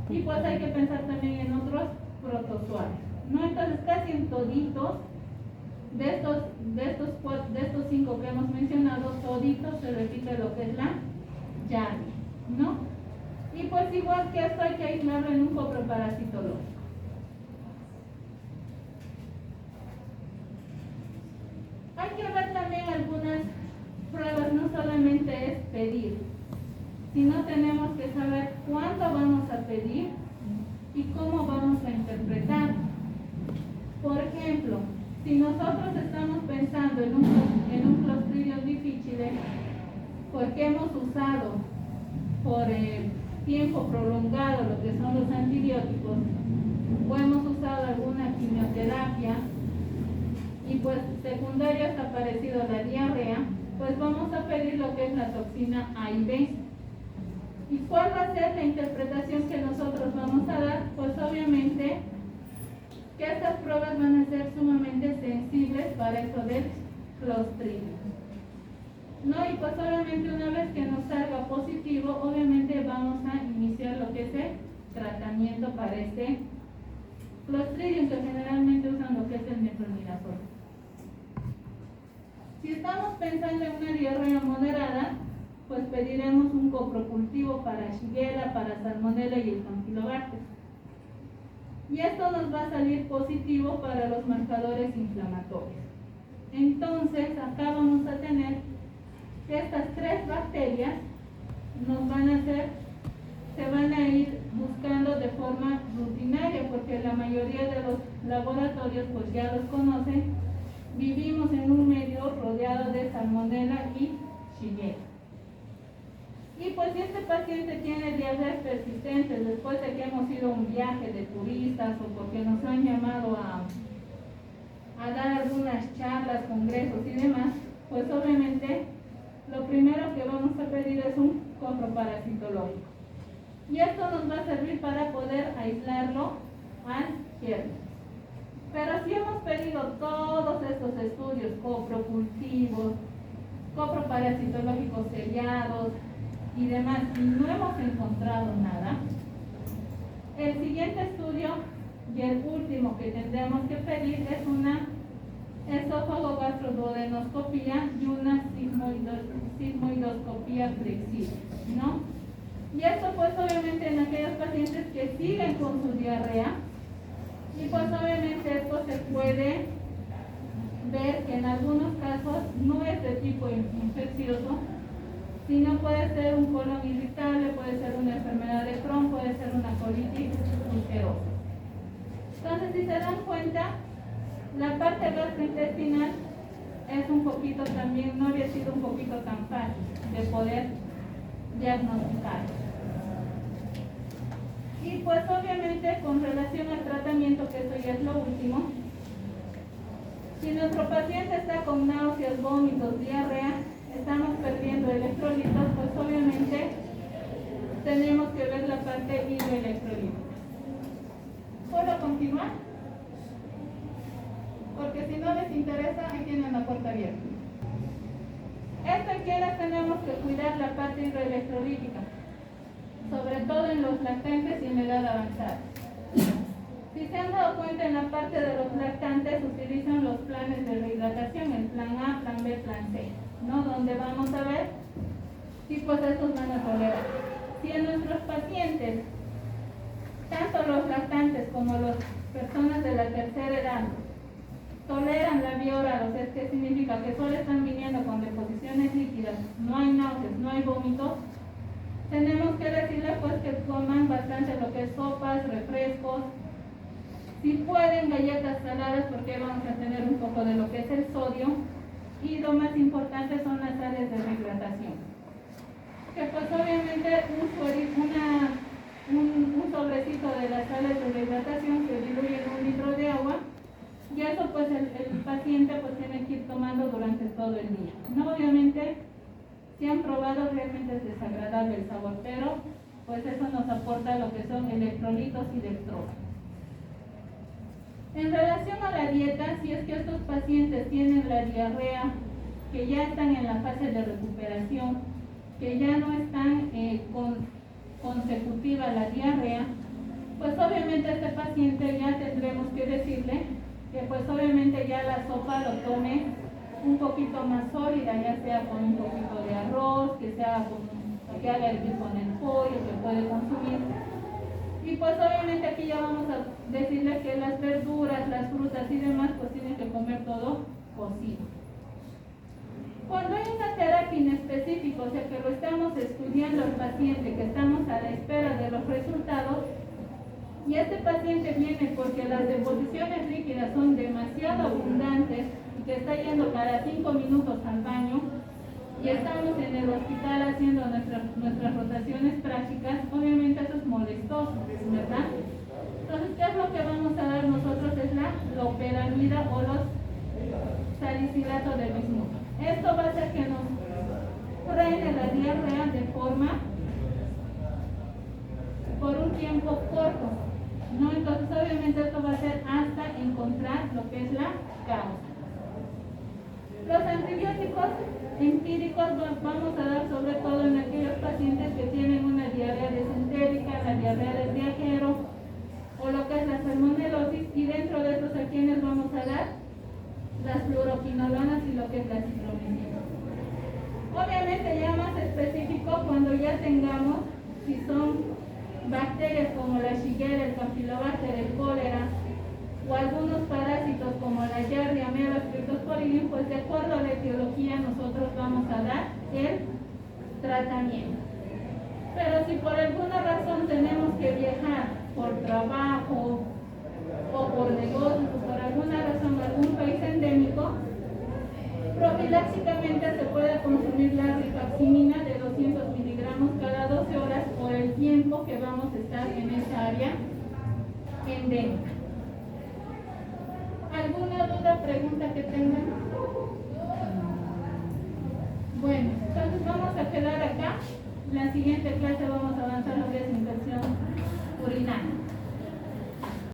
y pues hay que pensar también en otros protozoarios, ¿no? Entonces casi en toditos de estos 5 que hemos mencionado, toditos se repite lo que es la giardia, ¿no? Y pues igual que esto hay que aislarlo en un coproparasitológico. Hay que ver también algunas pruebas, no solamente es pedir, sino tenemos que saber cuándo vamos a pedir y cómo vamos a interpretar. Por ejemplo, si nosotros estamos pensando en un Clostridium difficile, porque hemos usado por tiempo prolongado lo que son los antibióticos, o hemos usado alguna quimioterapia, y pues secundaria ha aparecido la diarrea, pues vamos a pedir lo que es la toxina A y B. ¿Y cuál va a ser la interpretación que nosotros vamos a dar? Pues obviamente que estas pruebas van a ser sumamente sensibles para eso del Clostridium. ¿no? Y pues obviamente una vez que nos salga positivo, obviamente vamos a iniciar lo que es el tratamiento para este Clostridium, que generalmente usan lo que es el metronidazol. Si estamos pensando en una diarrea moderada, pues pediremos un copropultivo para Shigella, para Salmonella y el Campylobacter. Y esto nos va a salir positivo para los marcadores inflamatorios. Entonces, acá vamos a tener que estas 3 bacterias nos van a hacer, se van a ir buscando de forma rutinaria, porque la mayoría de los laboratorios pues ya los conocen. Vivimos en un medio rodeado de Salmonella y Shigella. Y pues si este paciente tiene diarreas persistentes después de que hemos ido a un viaje de turistas o porque nos han llamado a dar algunas charlas, congresos y demás, pues obviamente lo primero que vamos a pedir es un coproparasitológico. Y esto nos va a servir para poder aislarlo al hierro. Pero si hemos pedido todos estos estudios, coprocultivos, coproparasitológicos seriados y demás, y no hemos encontrado nada, el siguiente estudio y el último que tendremos que pedir es una esófago-gastroduodenoscopía y una sigmoidoscopía flexible, ¿no? Y esto pues obviamente en aquellos pacientes que siguen con su diarrea, y pues obviamente esto se puede ver que en algunos casos no es de tipo infeccioso, sino puede ser un colon irritable, puede ser una enfermedad de Crohn, puede ser una colitis ulcerosa. Entonces, si se dan cuenta, la parte gastrointestinal es un poquito también, no había sido un poquito tan fácil de poder diagnosticar. Y pues obviamente con relación al tratamiento, que esto ya es lo último, si nuestro paciente está con náuseas, vómitos, diarrea, estamos perdiendo electrolitos, pues obviamente tenemos que ver la parte hidroelectrolítica. ¿Puedo continuar? Porque si no les interesa, ahí tienen la puerta abierta. Esto en que tenemos que cuidar la parte hidroelectrolítica, sobre todo en los lactantes y en la edad avanzada. Si se han dado cuenta, en la parte de los lactantes utilizan los planes de rehidratación, el plan A, plan B, plan C, ¿no? Donde vamos a ver si pues estos van a tolerar. Si en nuestros pacientes, tanto los lactantes como las personas de la tercera edad, toleran la vía oral, o sea, ¿qué significa? Que solo están viniendo con deposiciones líquidas, no hay náuseas, no hay vómitos, tenemos que decirles pues que coman bastante lo que es sopas, refrescos, si pueden galletas saladas, porque vamos a tener un poco de lo que es el sodio, y lo más importante son las sales de rehidratación, que pues obviamente un sobrecito de las sales de rehidratación se diluye en 1 litro de agua, y eso pues el paciente pues tiene que ir tomando durante todo el día, ¿no? Obviamente si han probado, realmente es desagradable el sabor, pero pues eso nos aporta lo que son electrolitos y dextrosa. En relación a la dieta, si es que estos pacientes tienen la diarrea, que ya están en la fase de recuperación, que ya no están consecutiva la diarrea, pues obviamente a este paciente ya tendremos que decirle que pues obviamente ya la sopa lo tome un poquito más sólida, ya sea con un poquito de arroz, que haga hervir con el pollo, que puede consumir. Y pues obviamente aquí ya vamos a decirle que las verduras, las frutas y demás pues tienen que comer todo cocido. Cuando hay una terapia inespecífica, o sea que lo estamos estudiando al paciente, que estamos a la espera de los resultados, y este paciente viene porque las deposiciones líquidas son demasiado abundantes y que está yendo cada 5 minutos al baño, y estamos en el hospital haciendo nuestras rotaciones prácticas, obviamente eso es molestoso, ¿verdad? Entonces, ¿qué es lo que vamos a dar nosotros? Es la loperamida o los salicilatos de bismuto. Esto va a hacer que nos frene la diarrea de forma por un tiempo corto, ¿no? Entonces obviamente esto va a ser hasta encontrar lo que es la causa. Los antibióticos fármacos empíricos vamos a dar sobre todo en aquellos pacientes que tienen una diarrea desentérica, la diarrea del viajero o lo que es la salmonelosis, y dentro de esos a quienes vamos a dar las fluoroquinolonas y lo que es la citromicina. Obviamente ya más específico cuando ya tengamos, si son bacterias como la Shigella, el Campylobacter, el cólera o algunos parásitos como la Giardia, Mylospectosporidin, pues de acuerdo a la etiología nosotros vamos a dar el tratamiento. Pero si por alguna razón tenemos que viajar por trabajo o por negocios o por alguna razón a algún país endémico, profilácticamente se puede consumir la rifaximina de 200 miligramos cada 12 horas por el tiempo que vamos a estar en esa área endémica. ¿Alguna duda, pregunta que tengan? Bueno, entonces vamos a quedar acá. En la siguiente clase vamos a avanzar lo que es infección urinaria.